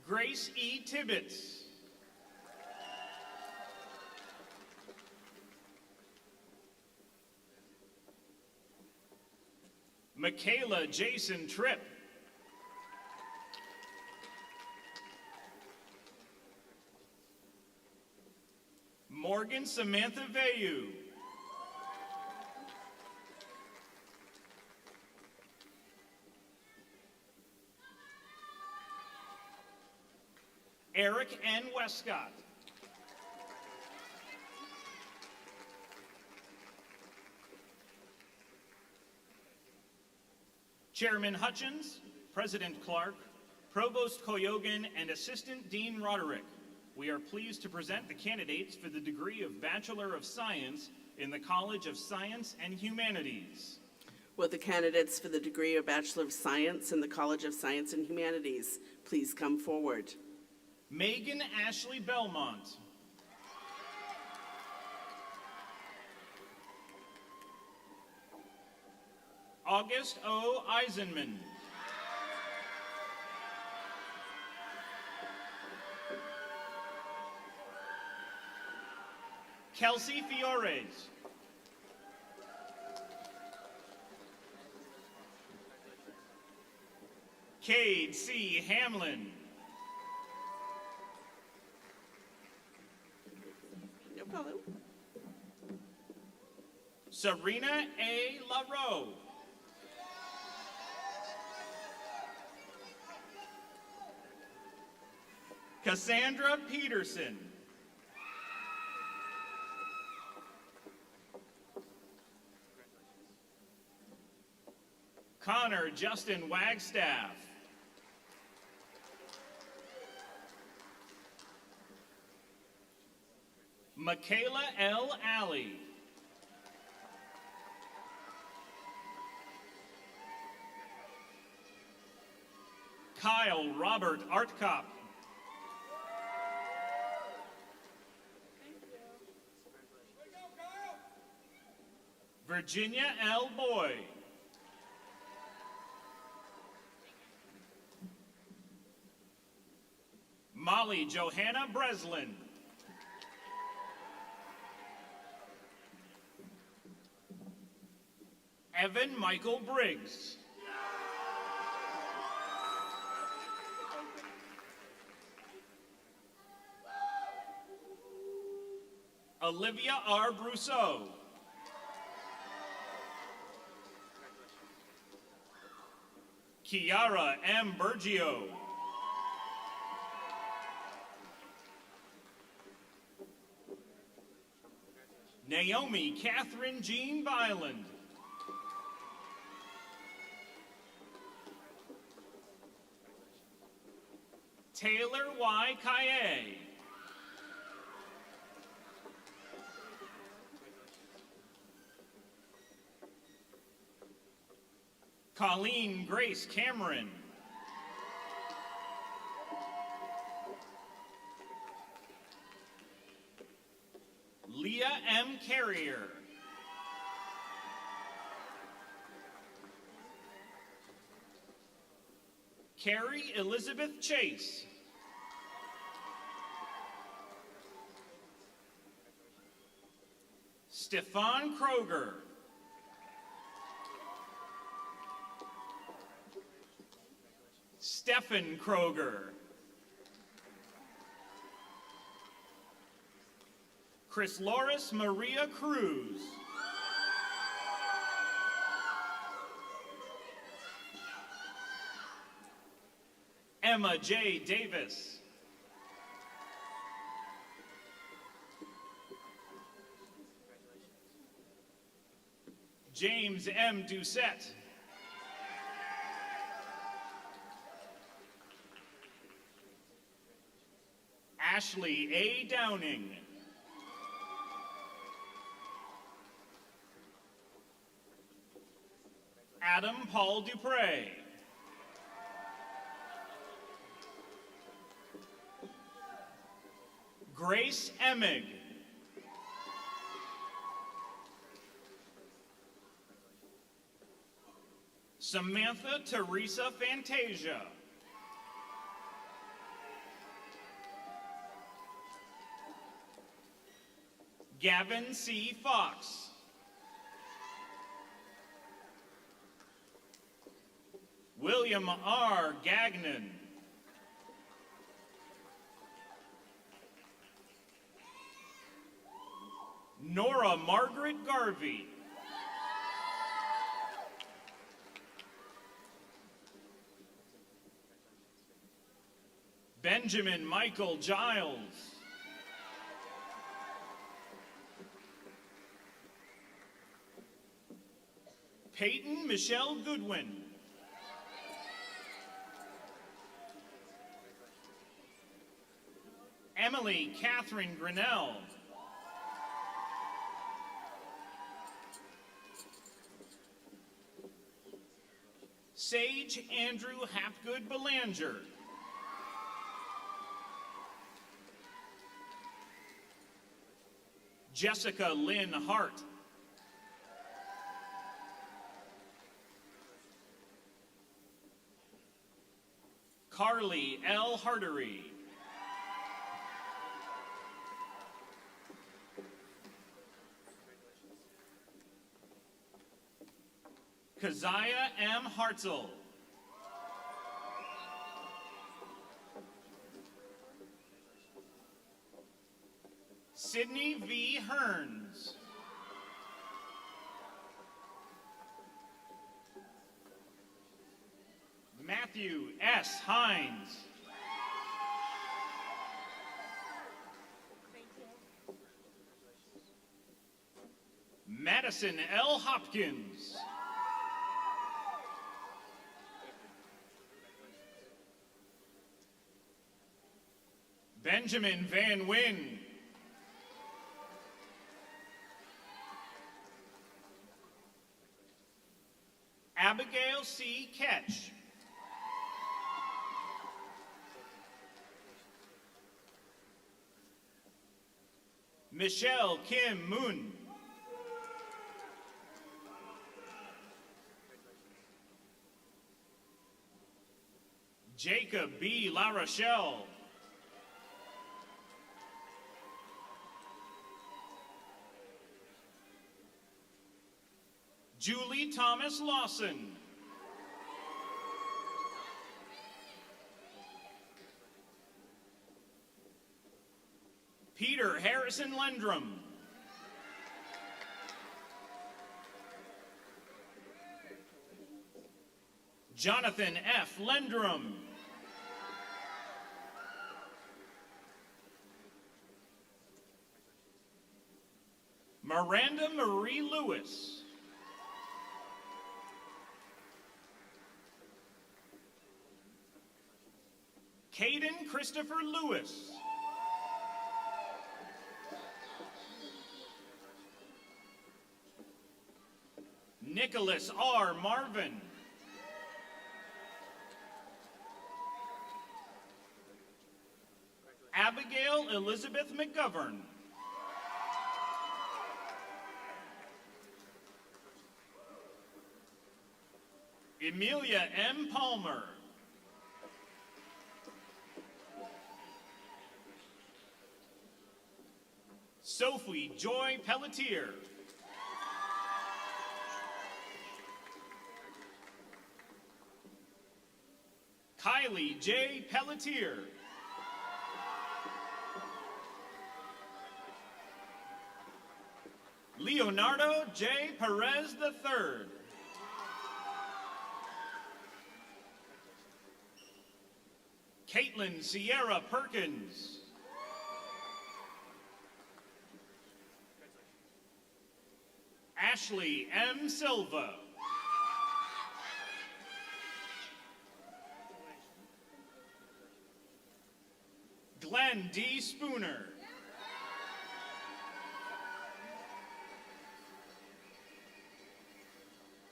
Grace E. Tibbetts. Michaela Jason Tripp. Morgan Samantha Vayu. Eric N. Westcott. Chairman Hutchins, President Clark, Provost Koyogan, and Assistant Dean Roderick, we are pleased to present the candidates for the degree of Bachelor of Science in the College of Science and Humanities. Will the candidates for the degree of Bachelor of Science in the College of Science and Humanities please come forward? Megan Ashley Belmont. August O. Eisenman. Kelsey Fiores. Cade C. Hamlin. No problem. Serena A. LaRoe. Cassandra Peterson. Connor Justin Wagstaff. Michaela L. Alley. Kyle Robert Artkop. Virginia L. Boyd. Molly Johanna Breslin. Evan Michael Briggs. Olivia R. Brousseau. Kiara M. Bergio. Naomi Catherine Jean Byland. Taylor Y. Kaye. Colleen Grace Cameron. Leah M. Carrier. Carrie Elizabeth Chase. Stefan Kroger. Stefan Kroger. Chris Loris Maria Cruz. Emma J. Davis. James M. Doucette. Ashley A. Downing. Adam Paul Dupre. Grace Emig. Samantha Teresa Fantasia. Gavin C. Fox. William R. Gagnon. Nora Margaret Garvey. Benjamin Michael Giles. Peyton Michelle Goodwin. Emily Catherine Grinnell. Sage Andrew Hapgood Belanger. Jessica Lynn Hart. Carly L. Hartery. Keziah M. Hartzell. Sydney V. Hearns. Matthew S. Hines. Madison L. Hopkins. Benjamin Van Wyn. Abigail C. Ketch. Michelle Kim Moon. Jacob B. La Rochelle. Julie Thomas Lawson. Peter Harrison Lendrum. Jonathan F. Lendrum. Miranda Marie Lewis. Caden Christopher Lewis. Nicholas R. Marvin. Abigail Elizabeth McGovern. Emilia M. Palmer. Chloe Joy Pelletier. Kylie J. Pelletier. Leonardo J. Perez III. Caitlin Sierra Perkins. Ashley M. Silva. Glenn D. Spooner.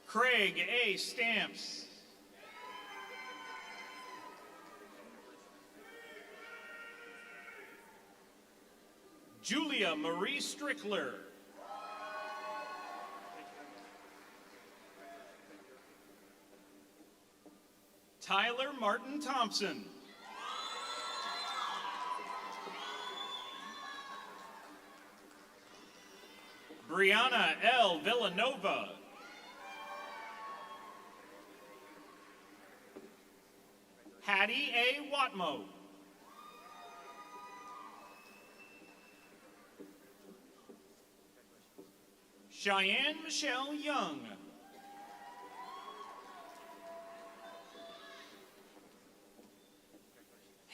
Craig A. Stamps. Julia Marie Strickler. Tyler Martin Thompson. Brianna L. Villanova. Hattie A. Watmo. Cheyenne Michelle Young.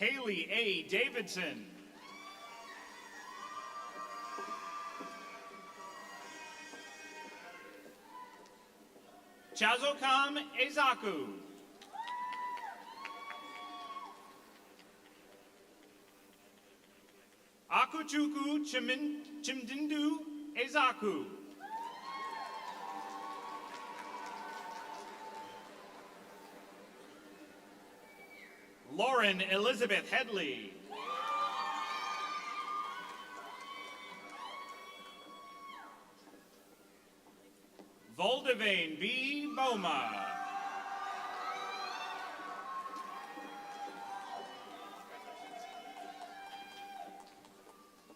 Haley A. Davidson. Chazokam Ezaku. Akuchuku Chimdindu Ezaku. Lauren Elizabeth Headley. Voldevane B. Boma.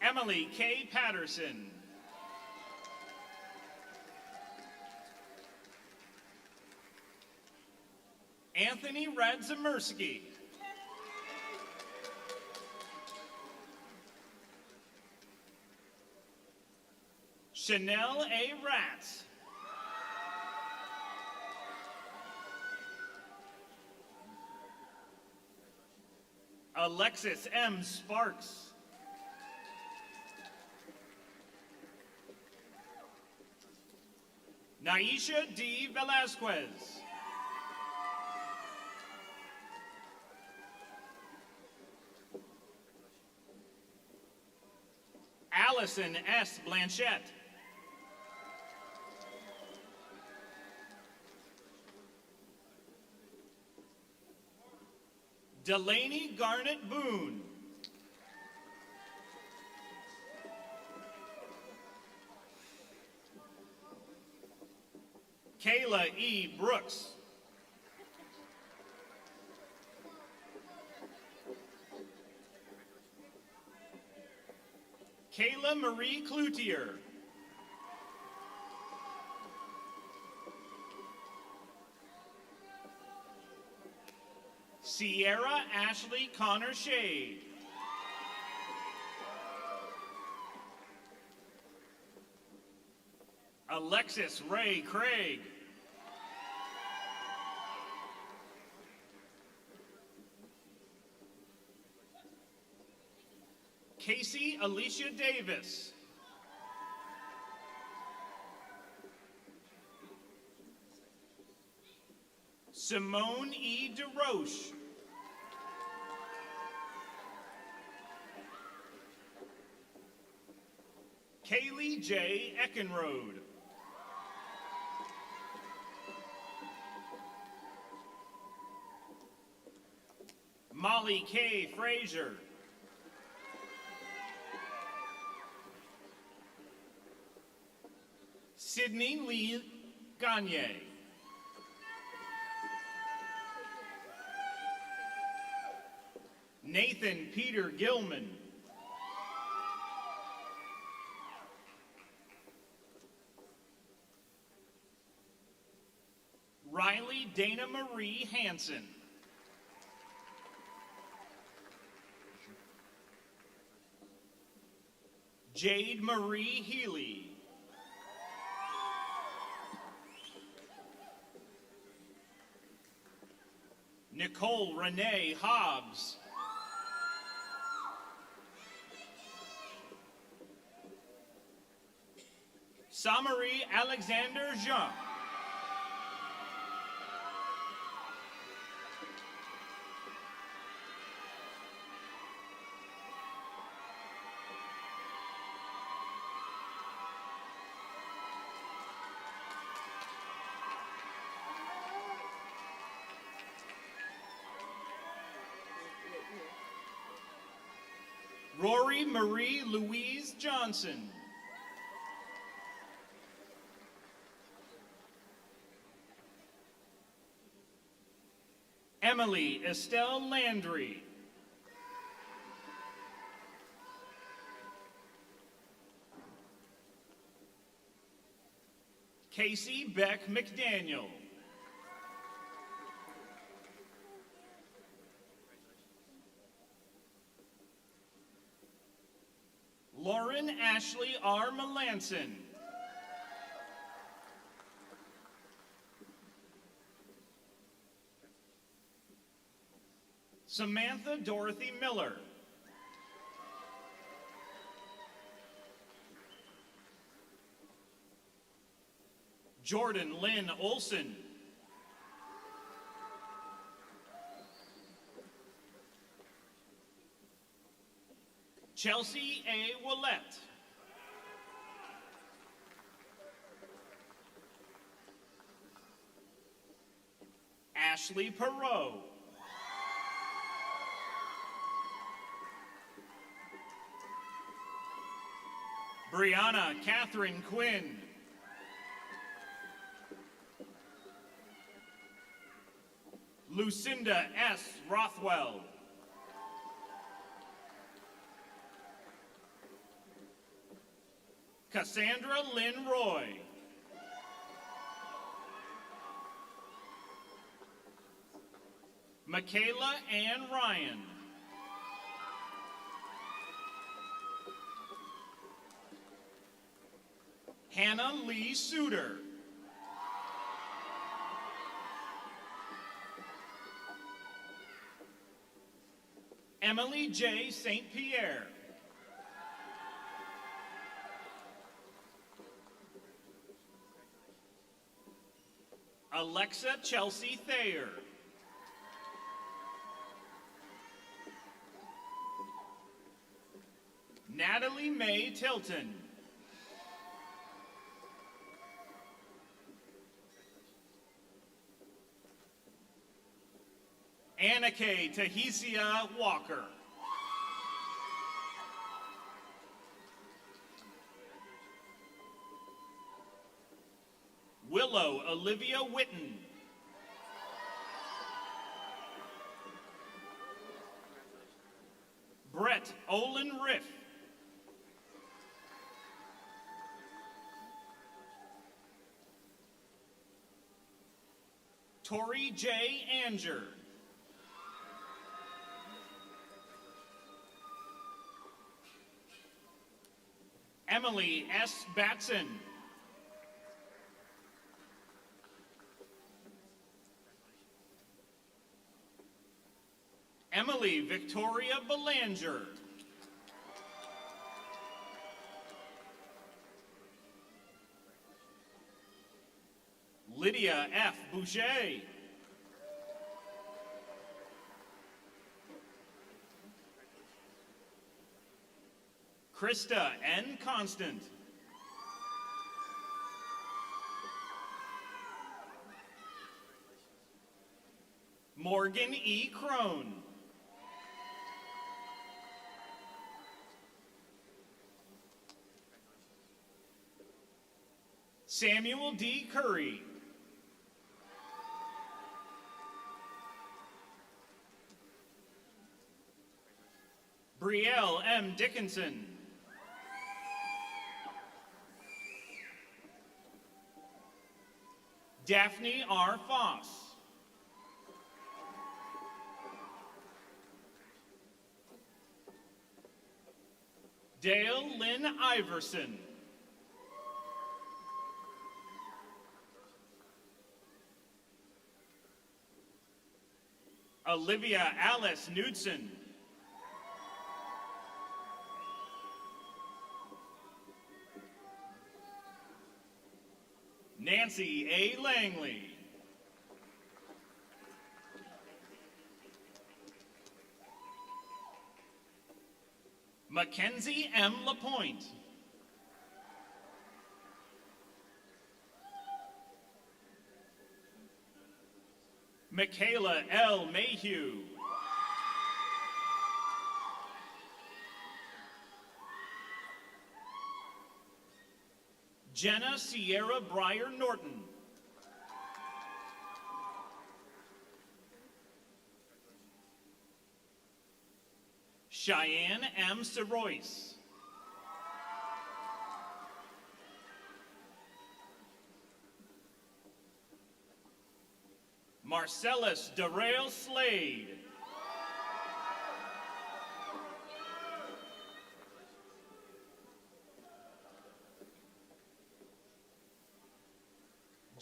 Emily K. Patterson. Anthony Radzamersky. Chanel A. Ratz. Alexis M. Sparks. Naisha D. Velasquez. Allison S. Blanchette. Delaney Garnett Boone. Kayla E. Brooks. Kayla Marie Cloutier. Sierra Ashley Connor Shade. Alexis Ray Craig. Casey Alicia Davis. Simone E. DeRoche. Kaylee J. Eckenrode. Molly K. Frazier. Sydney Lee Gagne. Nathan Peter Gilman. Riley Dana Marie Hansen. Jade Marie Healy. Nicole Renee Hobbs. Samari Alexander Jean. Rory Marie Louise Johnson. Emily Estelle Landry. Casey Beck McDaniel. Lauren Ashley R. Melanson. Samantha Dorothy Miller. Jordan Lynn Olson. Chelsea A. Willett. Ashley Perot. Brianna Catherine Quinn. Lucinda S. Rothwell. Cassandra Lynn Roy. Michaela Ann Ryan. Hannah Lee Suter. Emily J. St. Pierre. Alexa Chelsea Thayer. Natalie Mae Tilton. Annika Tahesia Walker. Willow Olivia Witten. Brett Olin Riff. Tori J. Anger. Emily S. Batson. Emily Victoria Belanger. Lydia F. Boucher. Krista N. Constant. Morgan E. Crone. Samuel D. Curry. Brielle M. Dickinson. Daphne R. Foss. Dale Lynn Iverson. Olivia Alice Knudsen. Nancy A. Langley. Mackenzie M. Lapointe. Michaela L. Mayhew. Jenna Sierra Breyer Norton. Cheyenne M. Sirois. Marcellus Darrell Slade.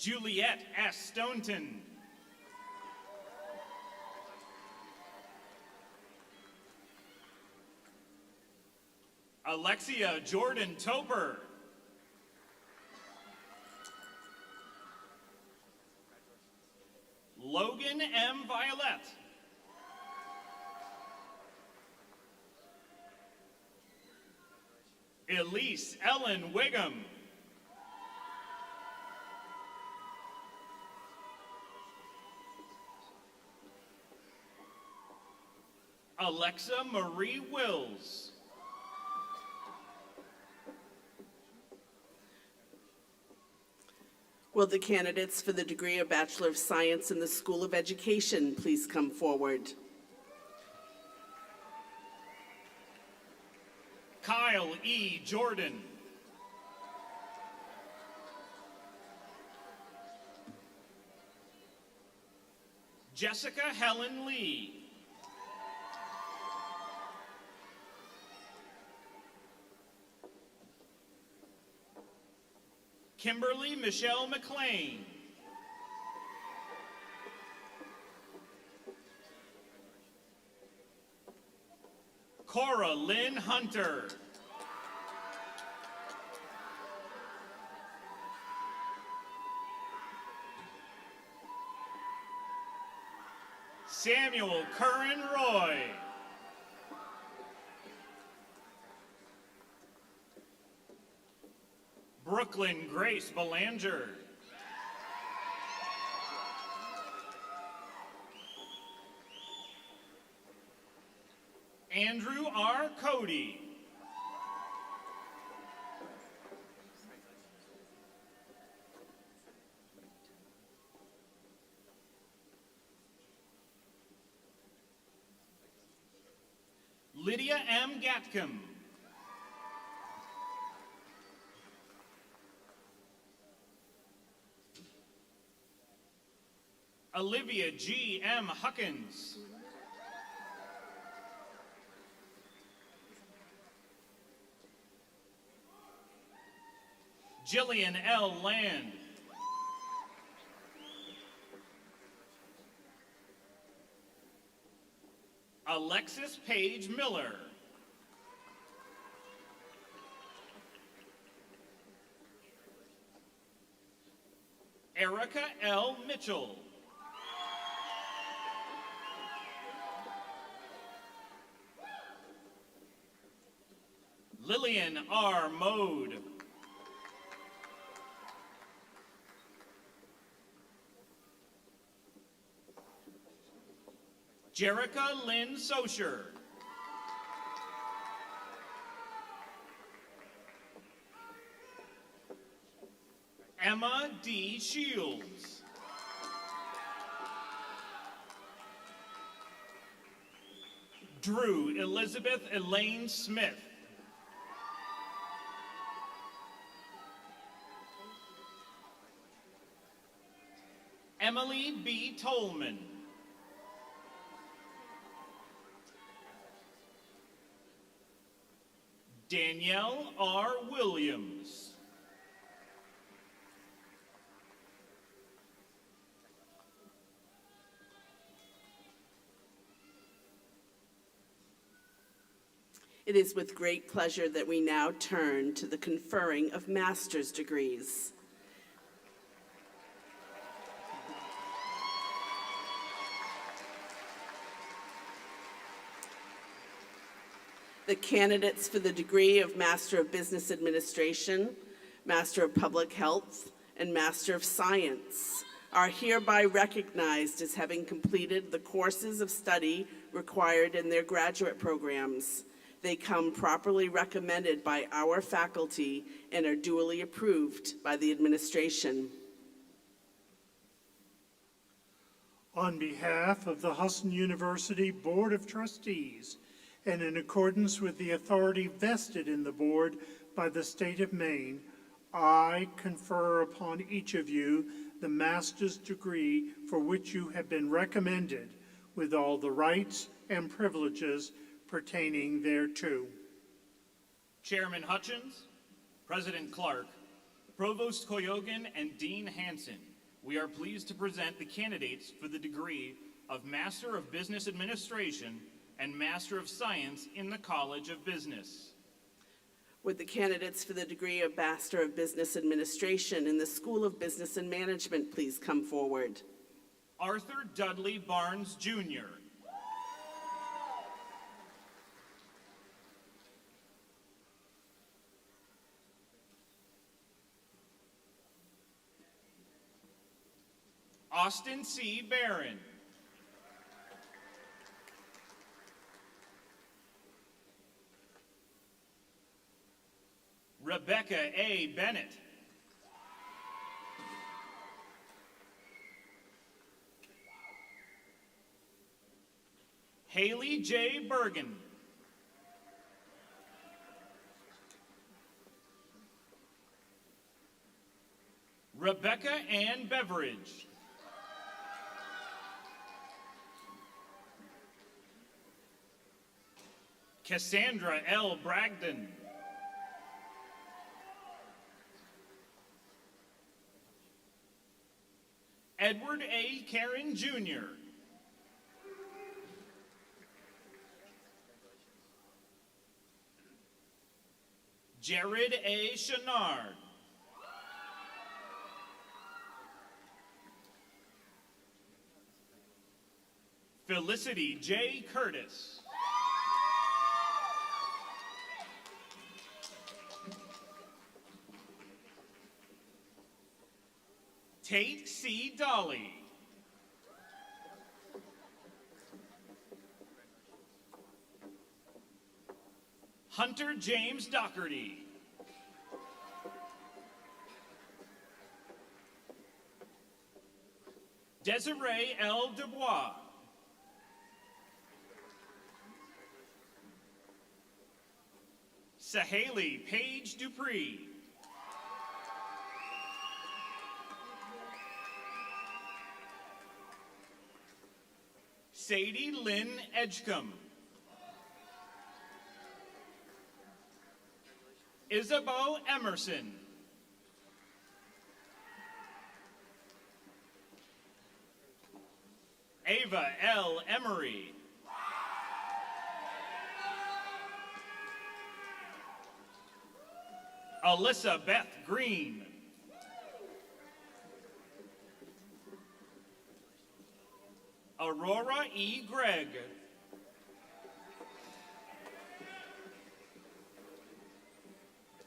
Juliet S. Stoneton. Alexia Jordan Toper. Logan M. Violet. Elise Ellen Wiggum. Alexa Marie Wills. Will the candidates for the degree of Bachelor of Science in the School of Education please come forward? Kyle E. Jordan. Jessica Helen Lee. Kimberly Michelle McLean. Cora Lynn Hunter. Samuel Curran Roy. Brooklyn Grace Belanger. Andrew R. Cody. Lydia M. Gatcomb. Olivia G. M. Huckins. Jillian L. Land. Alexis Paige Miller. Erica L. Mitchell. Lillian R. Mode. Jerica Lynn Socher. Emma D. Shields. Drew Elizabeth Elaine Smith. Emily B. Tolman. Danielle R. Williams. It is with great pleasure that we now turn to the conferring of master's degrees. The candidates for the degree of Master of Business Administration, Master of Public Health, and Master of Science are hereby recognized as having completed the courses of study required in their graduate programs. They come properly recommended by our faculty and are duly approved by the administration. On behalf of the Husson University Board of Trustees, and in accordance with the authority vested in the board by the state of Maine, I confer upon each of you the master's degree for which you have been recommended, with all the rights and privileges pertaining thereto. Chairman Hutchins, President Clark, Provost Koyogan, and Dean Hanson, we are pleased to present the candidates for the degree of Master of Business Administration and Master of Science in the College of Business. Would the candidates for the degree of Master of Business Administration in the School of Business and Management please come forward? Arthur Dudley Barnes, Jr. Austin C. Barron. Rebecca A. Bennett. Haley J. Bergen. Rebecca Ann Beveridge. Cassandra L. Bragdon. Edward A. Karen, Jr. Jared A. Chenard. Felicity J. Curtis. Tate C. Dolly. Hunter James Doherty. Desiree L. Dubois. Sahaley Paige Dupree. Sadie Lynn Edgecombe. Isabeau Emerson. Ava L. Emery. Alyssa Beth Green. Aurora E. Gregg.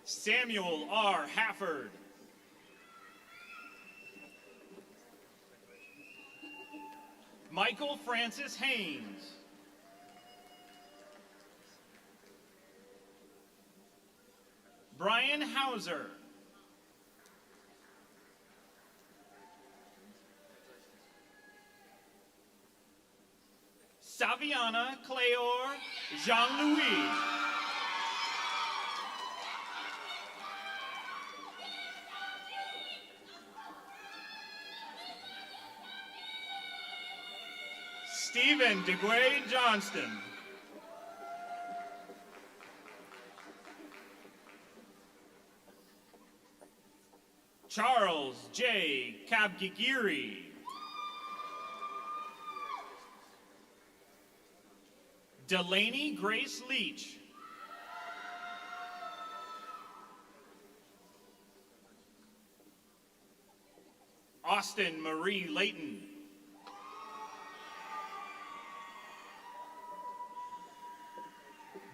Samuel R. Hafford. Michael Francis Haynes. Brian Hauser. Saviana Cleor Jean-Louis. Stephen DeGuay Johnston. Charles J. Kabgigiri. Delaney Grace Leach. Austin Marie Layton.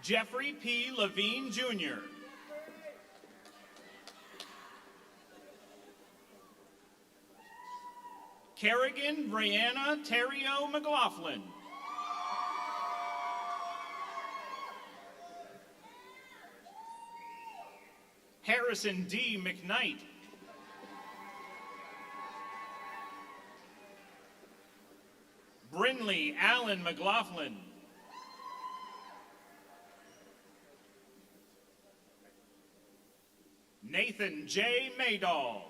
Jeffrey P. Levine, Jr. Kerrigan Brianna Terrio McLaughlin. Harrison D. McKnight. Brinley Allen McLaughlin. Nathan J. Maydall.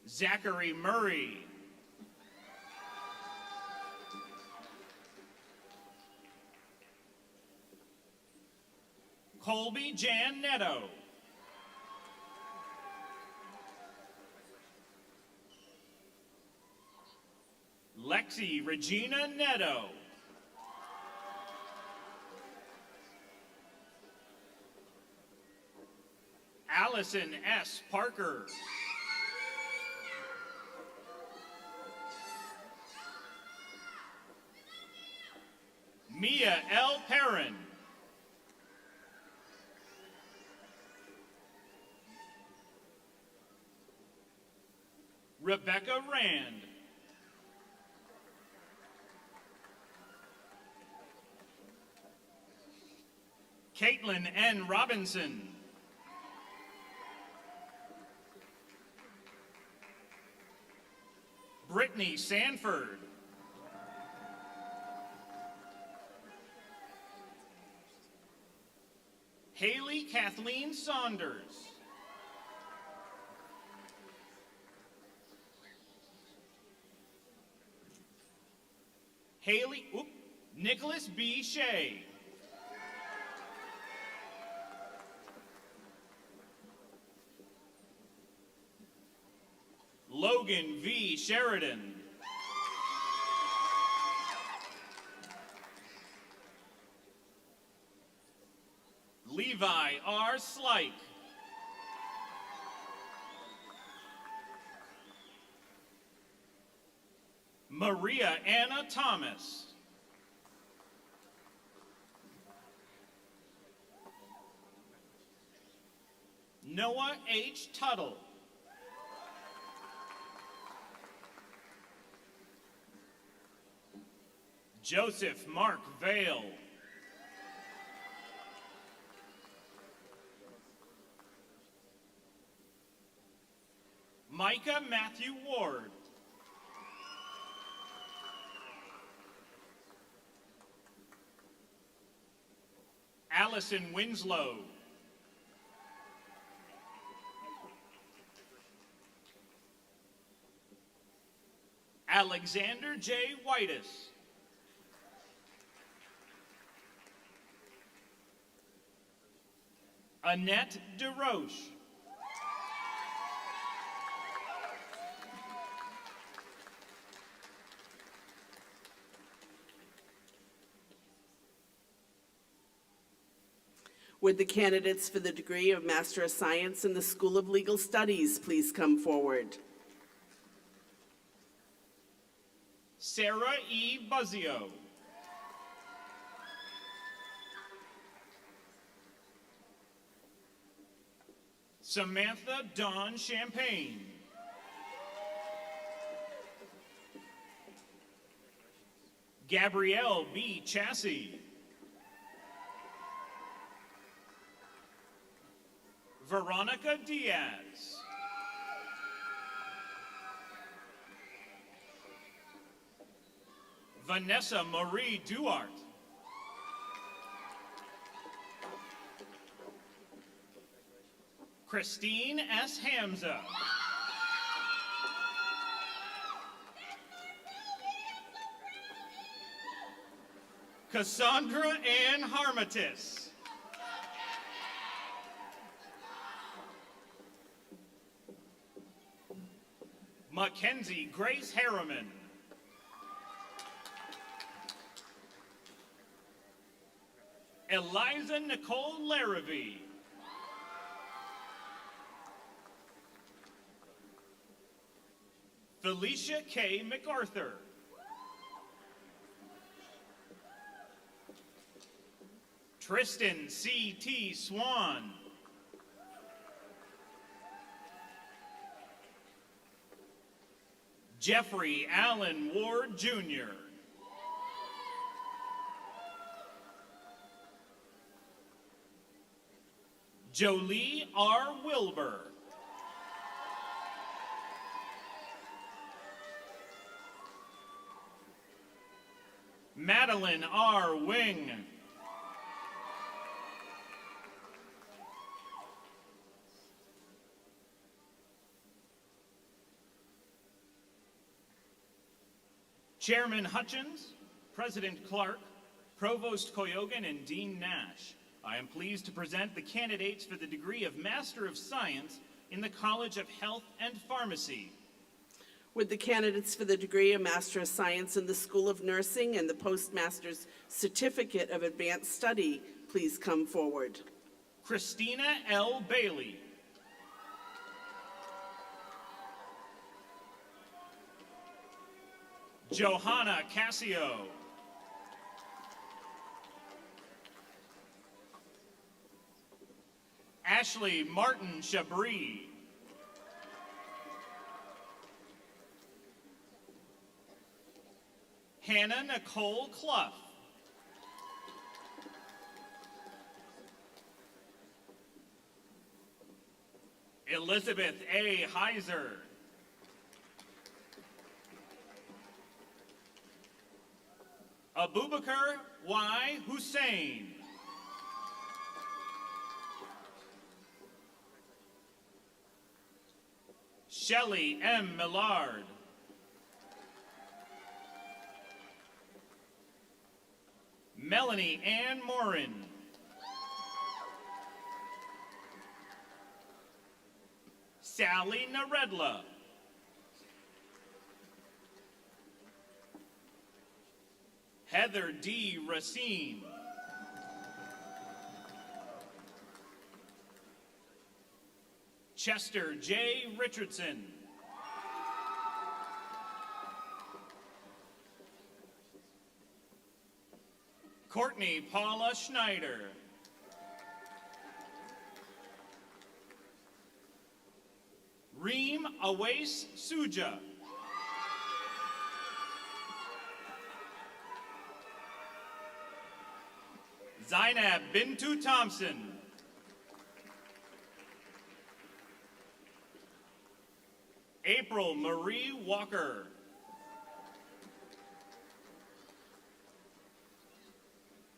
Zachary Murray. Colby Jan Netto. Lexi Regina Netto. Allison S. Parker. Mia L. Perrin. Rebecca Rand. Caitlin N. Robinson. Brittany Sanford. Haley Kathleen Saunders. Nicholas B. Shea. Logan V. Sheridan. Levi R. Slike. Maria Anna Thomas. Noah H. Tuttle. Joseph Mark Vale. Micah Matthew Ward. Allison Winslow. Alexander J. Whitus. Annette DeRoche. Would the candidates for the degree of Master of Science in the School of Legal Studies please come forward? Sarah E. Buzzio. Samantha Dawn Champagne. Gabrielle B. Chassie. Veronica Diaz. Vanessa Marie Duarte. Christine S. Hamza. Cassandra Ann Harmatis. Mackenzie Grace Harriman. Eliza Nicole Larrabee. Felicia K. MacArthur. Tristan C.T. Swan. Jeffrey Allen Ward, Jr. Jolie R. Wilbur. Madeline R. Wing. Chairman Hutchins, President Clark, Provost Koyogan, and Dean Nash, I am pleased to present the candidates for the degree of Master of Science in the College of Health and Pharmacy. Would the candidates for the degree of Master of Science in the School of Nursing and the Postmaster's Certificate of Advanced Study please come forward? Christina L. Bailey. Johanna Cassio. Ashley Martin Chabris. Hannah Nicole Clough. Elizabeth A. Heiser. Abubakar Y. Hussein. Shelley M. Millard. Melanie Ann Morin. Sally Naredla. Heather D. Racine. Chester J. Richardson. Courtney Paula Schneider. Reem Awais Suja. Zainab Bintu Thompson. April Marie Walker.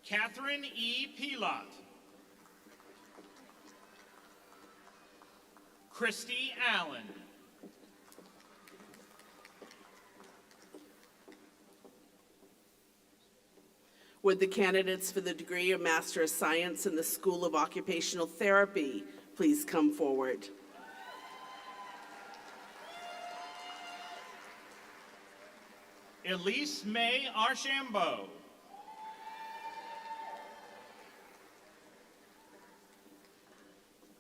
Catherine E. Pilot. Christy Allen. Would the candidates for the degree of Master of Science in the School of Occupational Therapy please come forward? Elise May Archambault.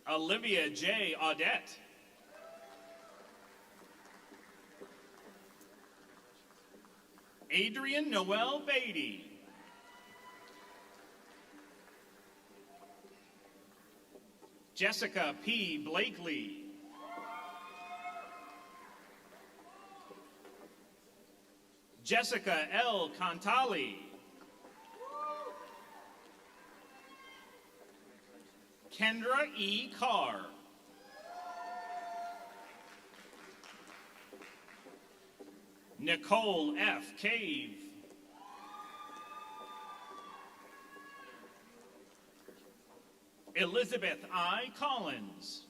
Olivia J. Audette. Adrian Noel Beatty. Jessica P. Blakely. Jessica L. Cantali. Kendra E. Carr. Nicole F. Cave. Elizabeth I. Collins.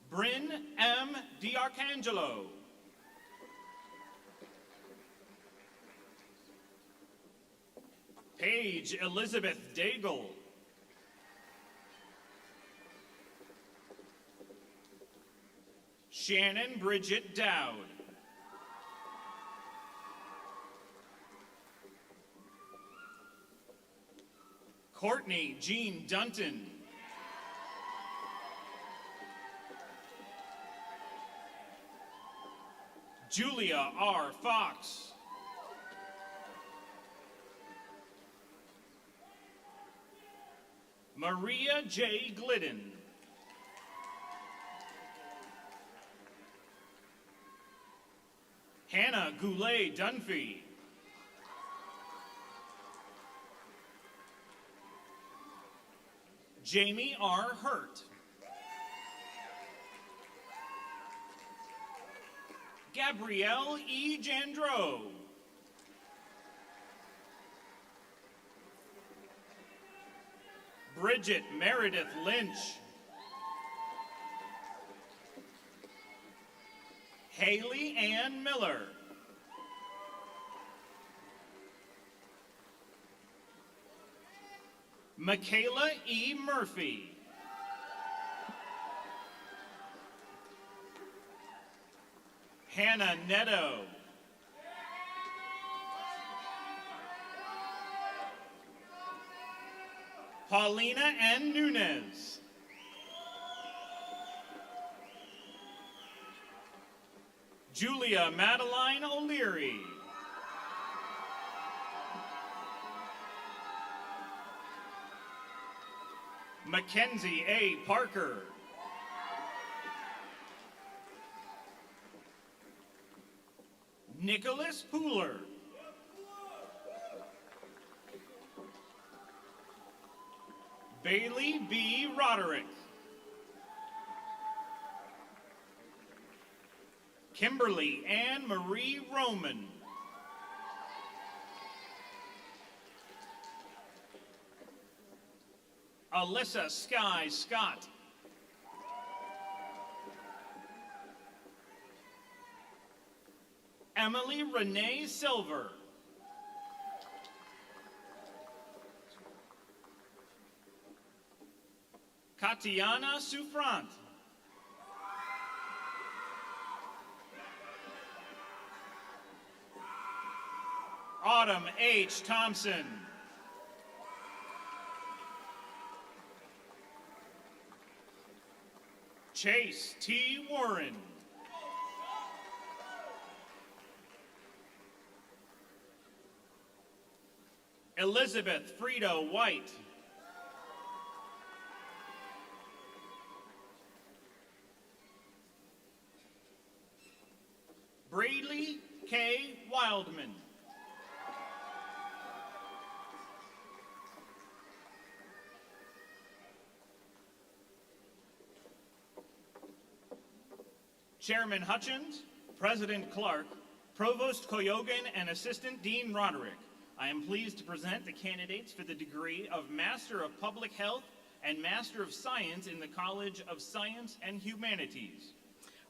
Bryn M. DiArcangelo. Paige Elizabeth Daigle. Shannon Bridget Dowd. Courtney Jean Dunton. Julia R. Fox. Maria J. Glidden. Hannah Goulet Dunphy. Jamie R. Hurt. Gabrielle E. Jandreau. Bridget Meredith Lynch. Haley Ann Miller. Michaela E. Murphy. Hannah Netto. Paulina N. Nunez. Julia Madeline O'Leary. Mackenzie A. Parker. Nicholas Pooler. Bailey B. Roderick. Kimberly Ann Marie Roman. Alyssa Sky Scott. Emily Renee Silver. Katiana Souffrant. Autumn H. Thompson. Chase T. Warren. Elizabeth Frida White. Bradley K. Wildman. Chairman Hutchins, President Clark, Provost Koyogan, and Assistant Dean Roderick, I am pleased to present the candidates for the degree of Master of Public Health and Master of Science in the College of Science and Humanities.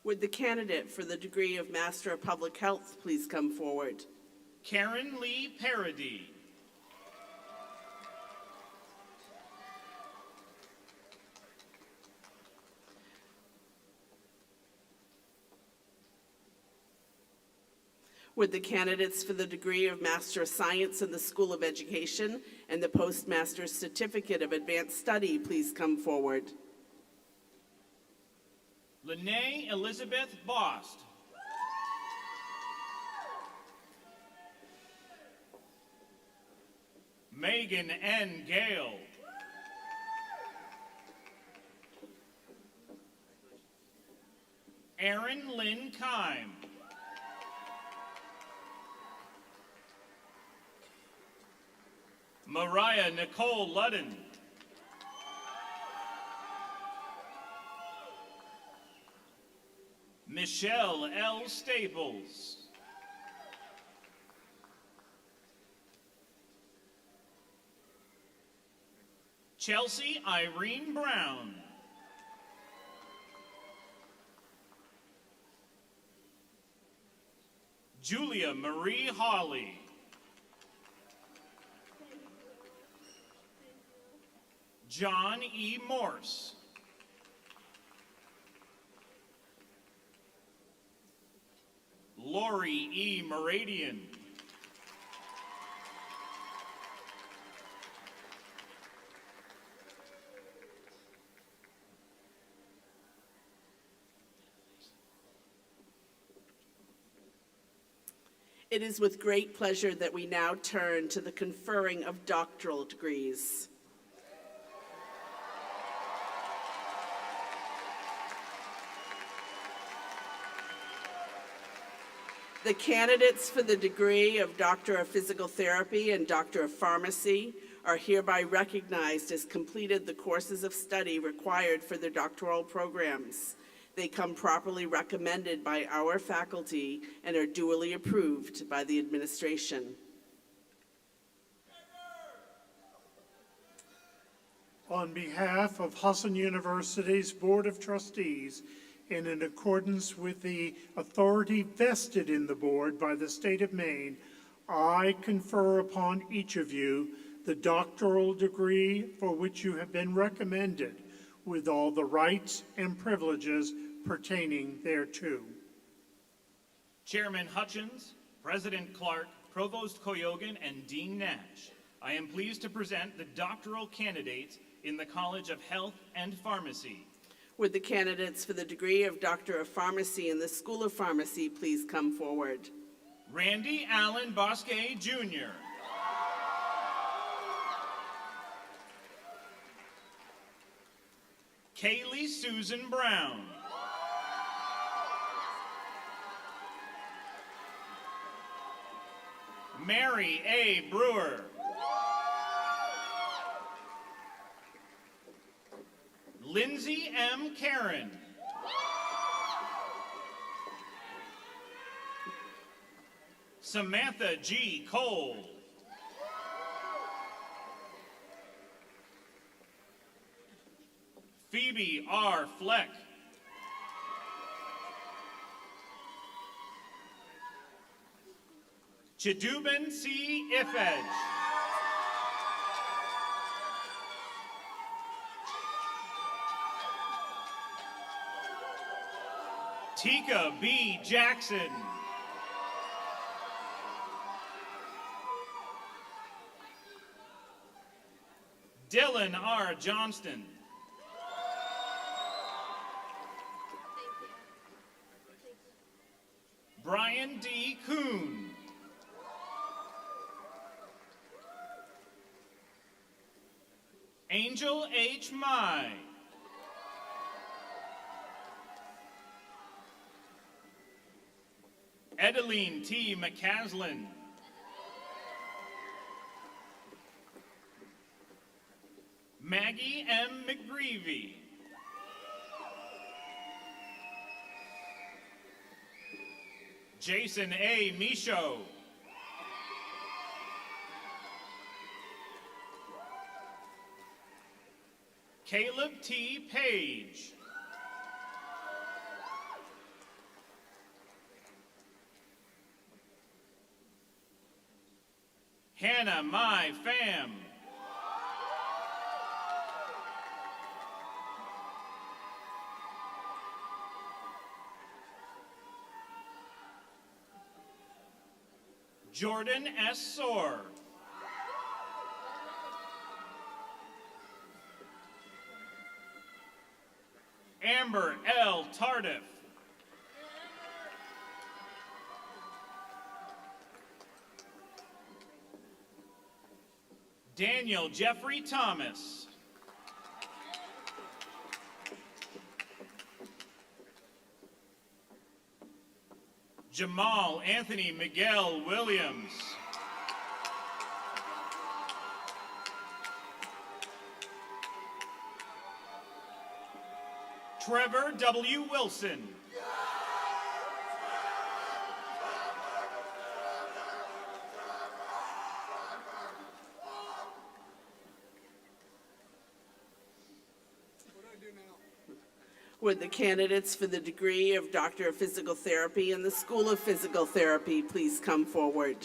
Would the candidate for the degree of Master of Public Health please come forward? Karen Lee Parody. Would the candidates for the degree of Master of Science in the School of Education and the Postmaster's Certificate of Advanced Study please come forward? Lene Elizabeth Bost. Megan N. Gale. Erin Lynn Kime. Mariah Nicole Ludden. Michelle L. Staples. Chelsea Irene Brown. Julia Marie Hawley. John E. Morse. Lori E. Meridian. It is with great pleasure that we now turn to the conferring of doctoral degrees. The candidates for the degree of Doctor of Physical Therapy and Doctor of Pharmacy are hereby recognized as completed the courses of study required for their doctoral programs. They come properly recommended by our faculty and are duly approved by the administration. On behalf of Husson University's Board of Trustees, and in accordance with the authority vested in the board by the state of Maine, I confer upon each of you the doctoral degree for which you have been recommended, with all the rights and privileges pertaining thereto. Chairman Hutchins, President Clark, Provost Koyogan, and Dean Nash, I am pleased to present the doctoral candidates in the College of Health and Pharmacy. Would the candidates for the degree of Doctor of Pharmacy in the School of Pharmacy please come forward? Randy Allen Bosque, Jr. Kaylee Susan Brown. Mary A. Brewer. Lindsay M. Karen. Samantha G. Cole. Phoebe R. Fleck. Chiduben C. Ifedge. Tika B. Jackson. Dylan R. Johnston. Brian D. Kuhn. Angel H. Mai. Edeline T. McCaslin. Maggie M. McGreevy. Jason A. Michaud. Caleb T. Page. Hannah Mai Pham. Jordan S. Soar. Amber L. Tardif. Daniel Jeffrey Thomas. Jamal Anthony Miguel Williams. Trevor W. Wilson. Would the candidates for the degree of Doctor of Physical Therapy in the School of Physical Therapy please come forward?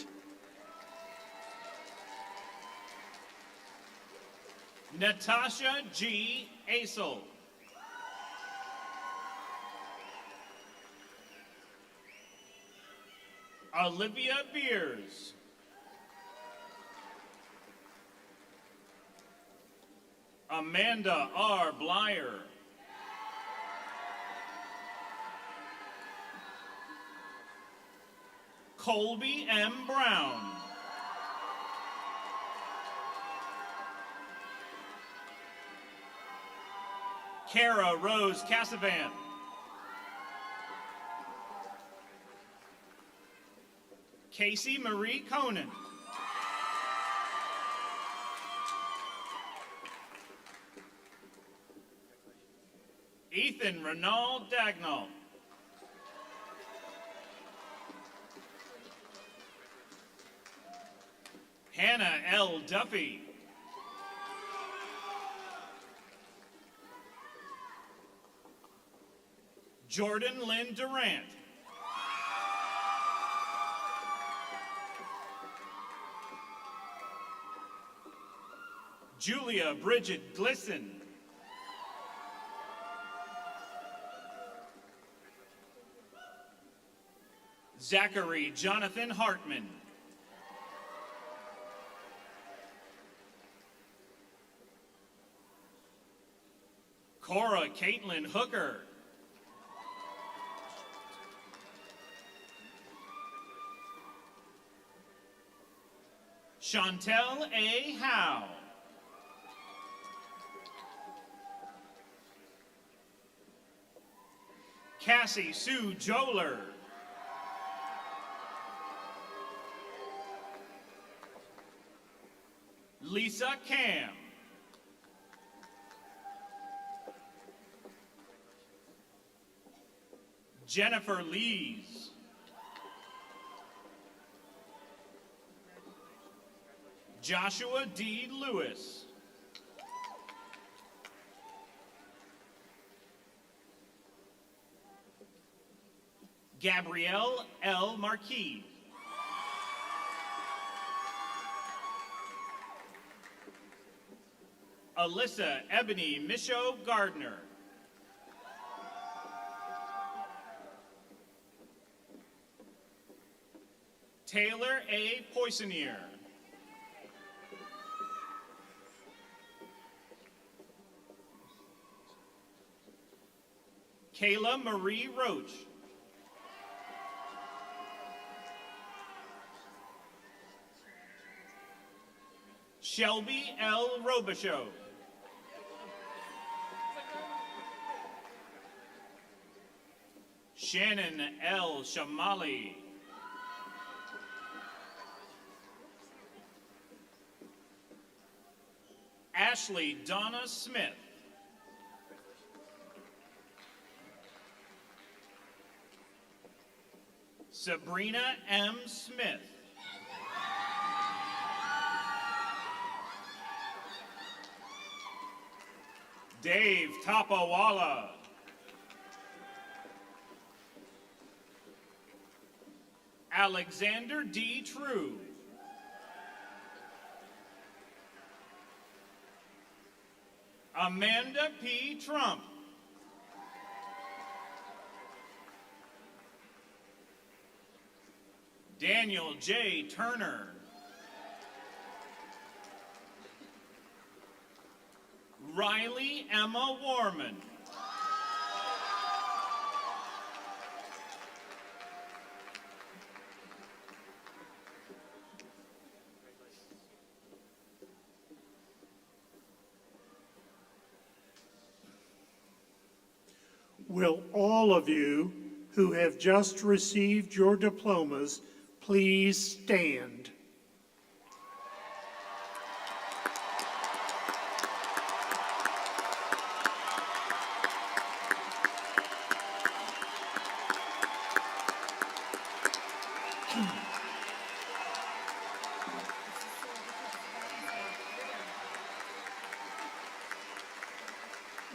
Natasha G. Asel. Olivia Beers. Amanda R. Blyer. Colby M. Brown. Kara Rose Cassavan. Casey Marie Conan. Ethan Renald Dagnall. Hannah L. Duffy. Jordan Lynn Durant. Julia Bridget Glisson. Zachary Jonathan Hartman. Cora Caitlin Hooker. Chantel A. Howe. Cassie Sue Joler. Lisa Cam. Jennifer Lees. Joshua D. Lewis. Gabrielle L. Marquis. Alyssa Ebony Michaud Gardner. Taylor A. Poissonier. Kayla Marie Roach. Shelby L. Robichaud. Shannon L. Shamali. Ashley Donna Smith. Sabrina M. Smith. Dave Tapawala. Alexander D. True. Amanda P. Trump. Daniel J. Turner. Riley Emma Warman. Will all of you who have just received your diplomas please stand?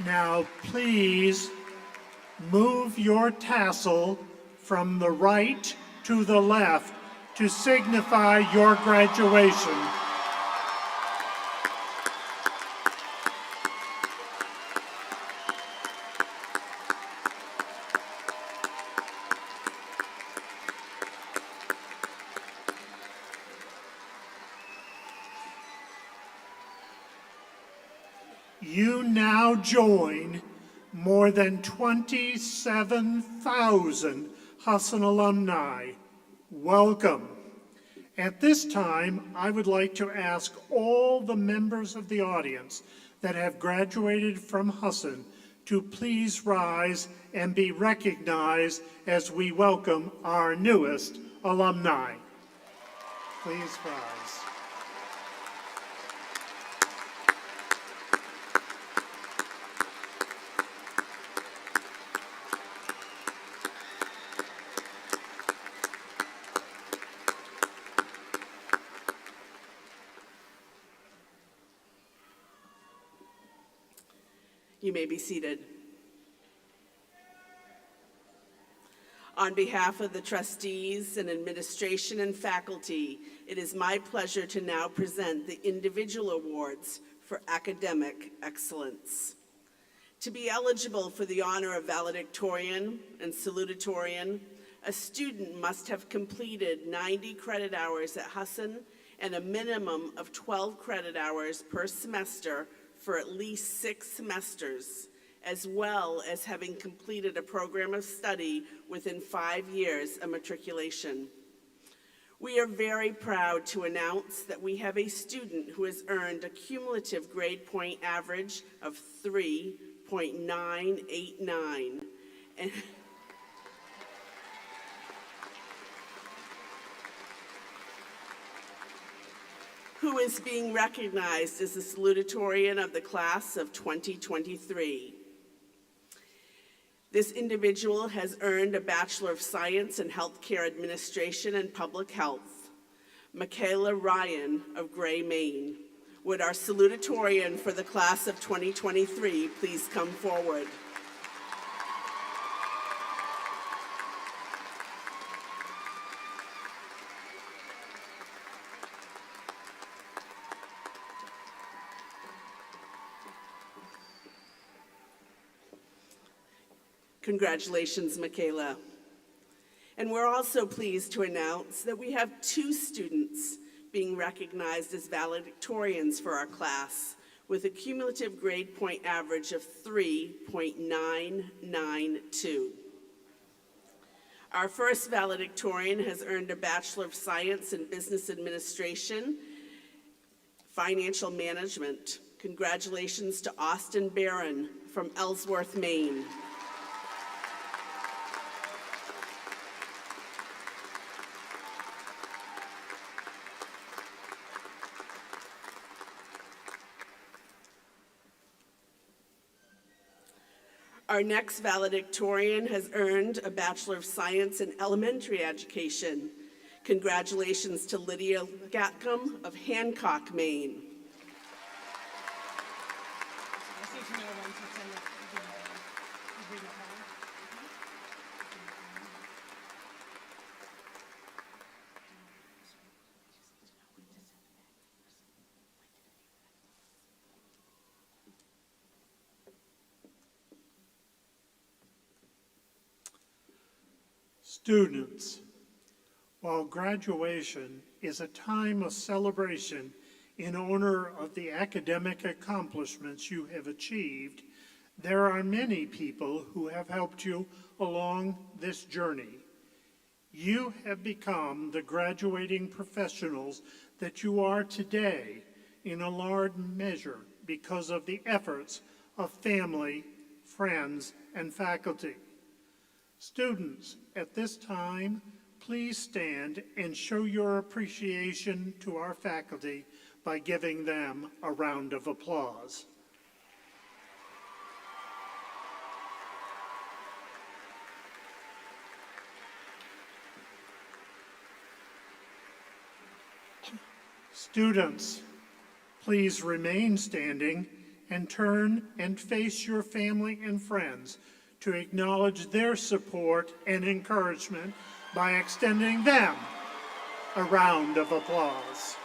Now, please move your tassel from the right to the left to signify your graduation. You now join more than 27,000 Husson alumni. Welcome. At this time, I would like to ask all the members of the audience that have graduated from Husson to please rise and be recognized as we welcome our newest alumni. Please rise. You may be seated. On behalf of the trustees and administration and faculty, it is my pleasure to now present the individual awards for academic excellence. To be eligible for the honor of valedictorian and salutatorian, a student must have completed 90 credit hours at Husson and a minimum of 12 credit hours per semester for at least 6 semesters, as well as having completed a program of study within 5 years of matriculation. We are very proud to announce that we have a student who has earned a cumulative grade point average of 3.989, and who is being recognized as the salutatorian of the class of 2023. This individual has earned a Bachelor of Science in Healthcare Administration and Public Health. Michaela Ryan of Gray, Maine. Would our salutatorian for the class of 2023 please come forward? Congratulations, Michaela. And we're also pleased to announce that we have 2 students being recognized as valedictorians for our class with a cumulative grade point average of 3.992. Our first valedictorian has earned a Bachelor of Science in Business Administration, Financial Management. Congratulations to Austin Barron from Ellsworth, Maine. Our next valedictorian has earned a Bachelor of Science in Elementary Education. Congratulations to Lydia Gatcomb of Hancock, Maine. Students, while graduation is a time of celebration in honor of the academic accomplishments you have achieved, there are many people who have helped you along this journey. You have become the graduating professionals that you are today in a large measure because of the efforts of family, friends, and faculty. Students, at this time, please stand and show your appreciation to our faculty by giving them a round of applause. Students, please remain standing and turn and face your family and friends to acknowledge their support and encouragement by extending them a round of applause.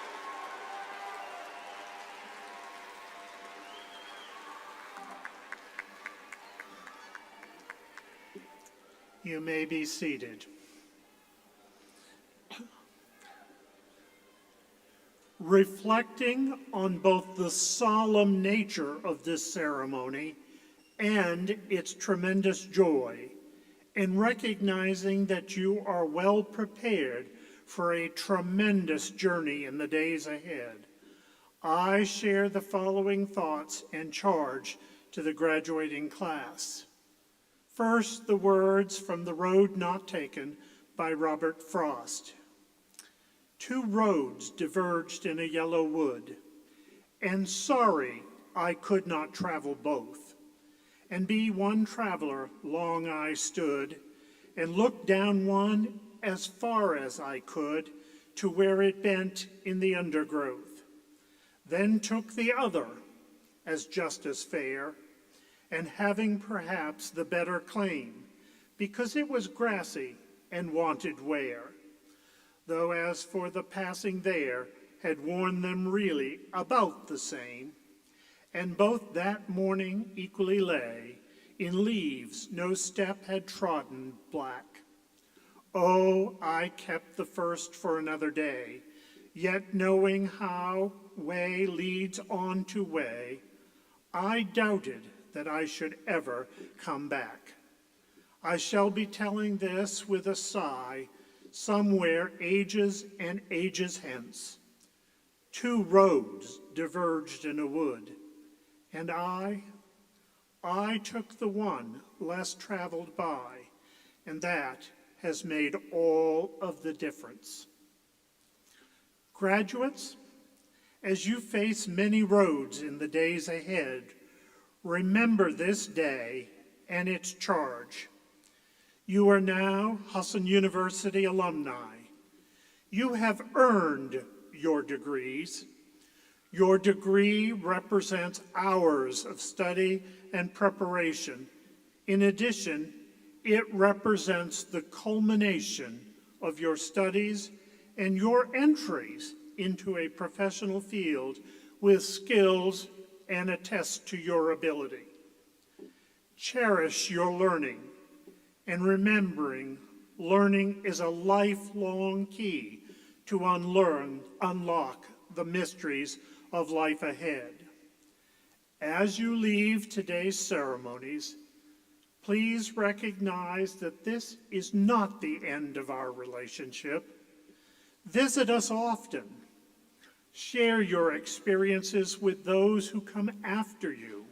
You may be seated. reflecting on both the solemn nature of this ceremony and its tremendous joy, and recognizing that you are well prepared for a tremendous journey in the days ahead, I share the following thoughts and charge to the graduating class. First, the words from The Road Not Taken by Robert Frost. Two roads diverged in a yellow wood, and sorry I could not travel both. And be one traveler long I stood, and looked down one as far as I could to where it bent in the undergrowth. Then took the other as just as fair, and having perhaps the better claim, because it was grassy and wanted wear. Though as for the passing there, had worn them really about the same, and both that morning equally lay, in leaves no step had trodden black. Oh, I kept the first for another day, yet knowing how way leads on to way, I doubted that I should ever come back. I shall be telling this with a sigh, somewhere ages and ages hence. Two roads diverged in a wood, and I took the one less traveled by, and that has made all of the difference. Graduates, as you face many roads in the days ahead, remember this day and its charge. You are now Husson University alumni. You have earned your degrees. Your degree represents hours of study and preparation. In addition, it represents the culmination of your studies and your entries into a professional field with skills and attest to your ability. Cherish your learning, and remembering learning is a lifelong key to unlock the mysteries of life ahead. As you leave today's ceremonies, please recognize that this is not the end of our relationship. Visit us often. Share your experiences with those who come after you.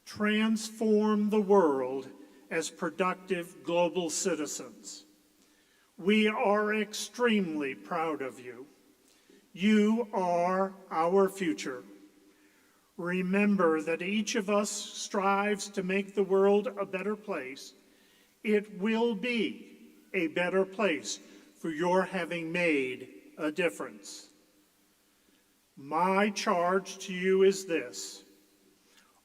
Transform the world as productive global citizens. We are extremely proud of you. You are our future. Remember that each of us strives to make the world a better place. It will be a better place for your having made a difference. My charge to you is this.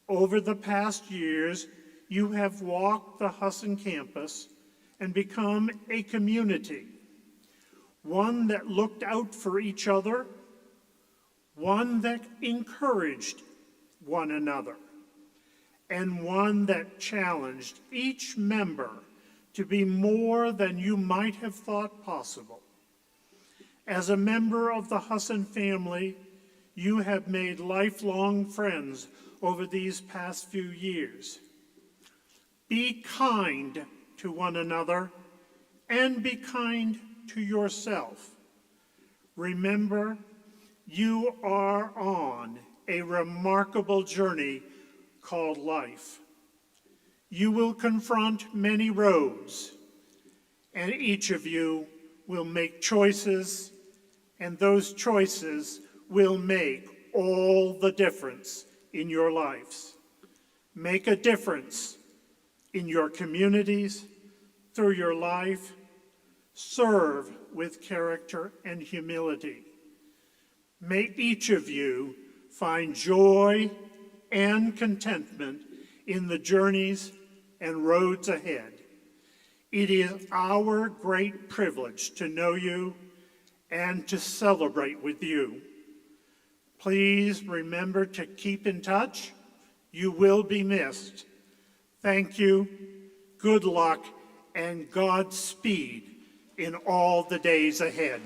Over the past years, you have walked the Husson campus and become a community, one that looked out for each other, one that encouraged one another, and one that challenged each member to be more than you might have thought possible. As a member of the Husson family, you have made lifelong friends over these past few years. Be kind to one another and be kind to yourself. Remember, you are on a remarkable journey called life. You will confront many roads, and each of you will make choices, and those choices will make all the difference in your lives. Make a difference in your communities, through your life. Serve with character and humility. May each of you find joy and contentment in the journeys and roads ahead. It is our great privilege to know you and to celebrate with you. Please remember to keep in touch. You will be missed. Thank you, good luck, and Godspeed in all the days ahead.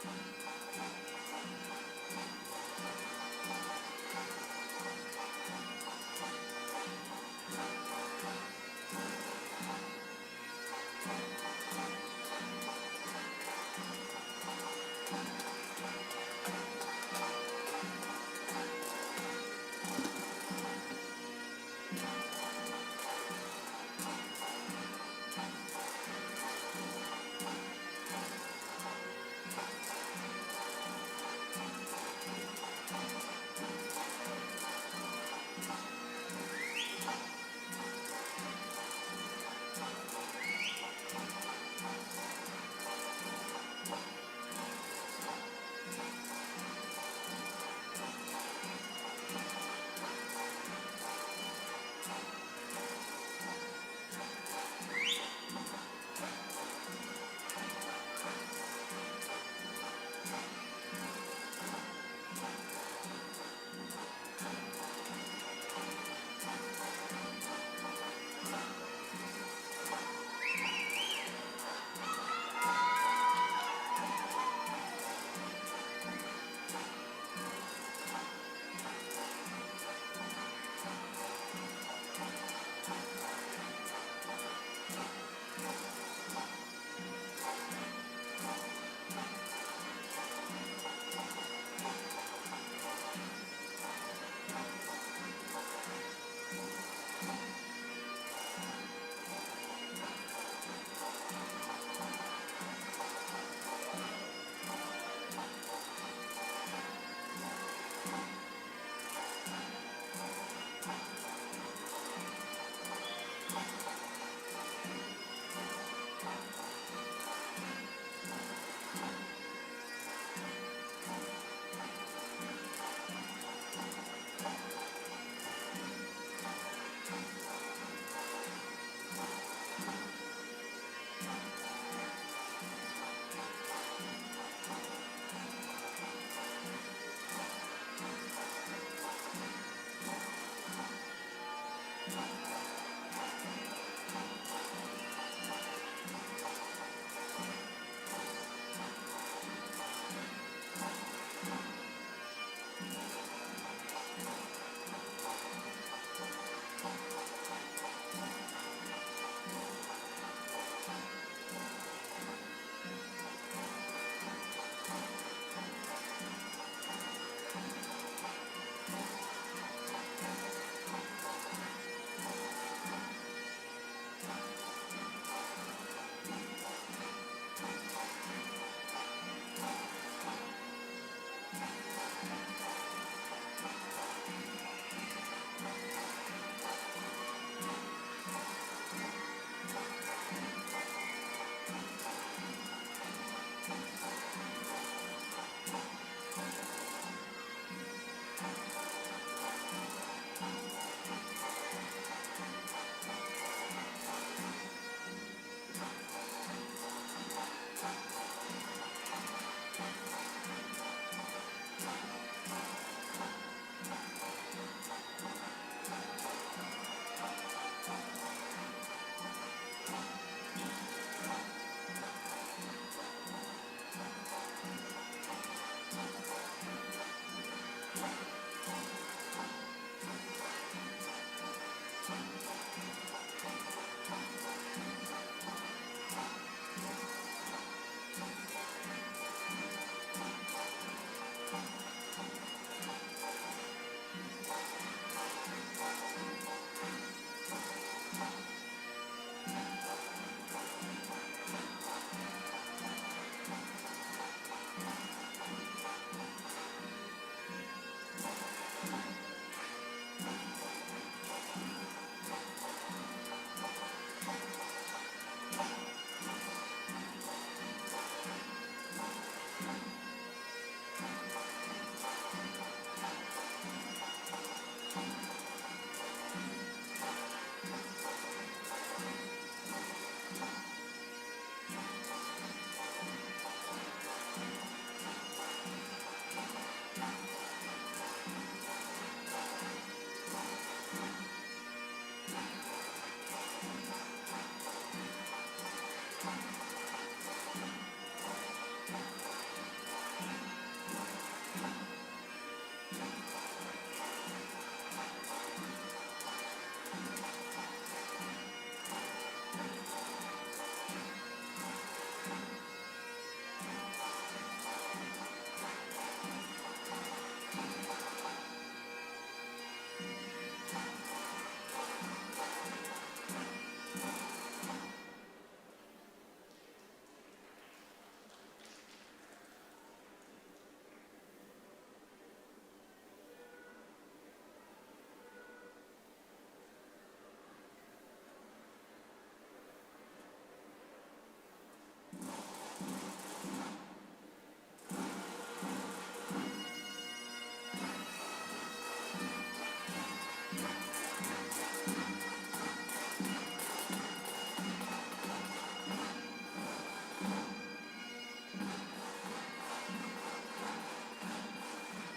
Husson.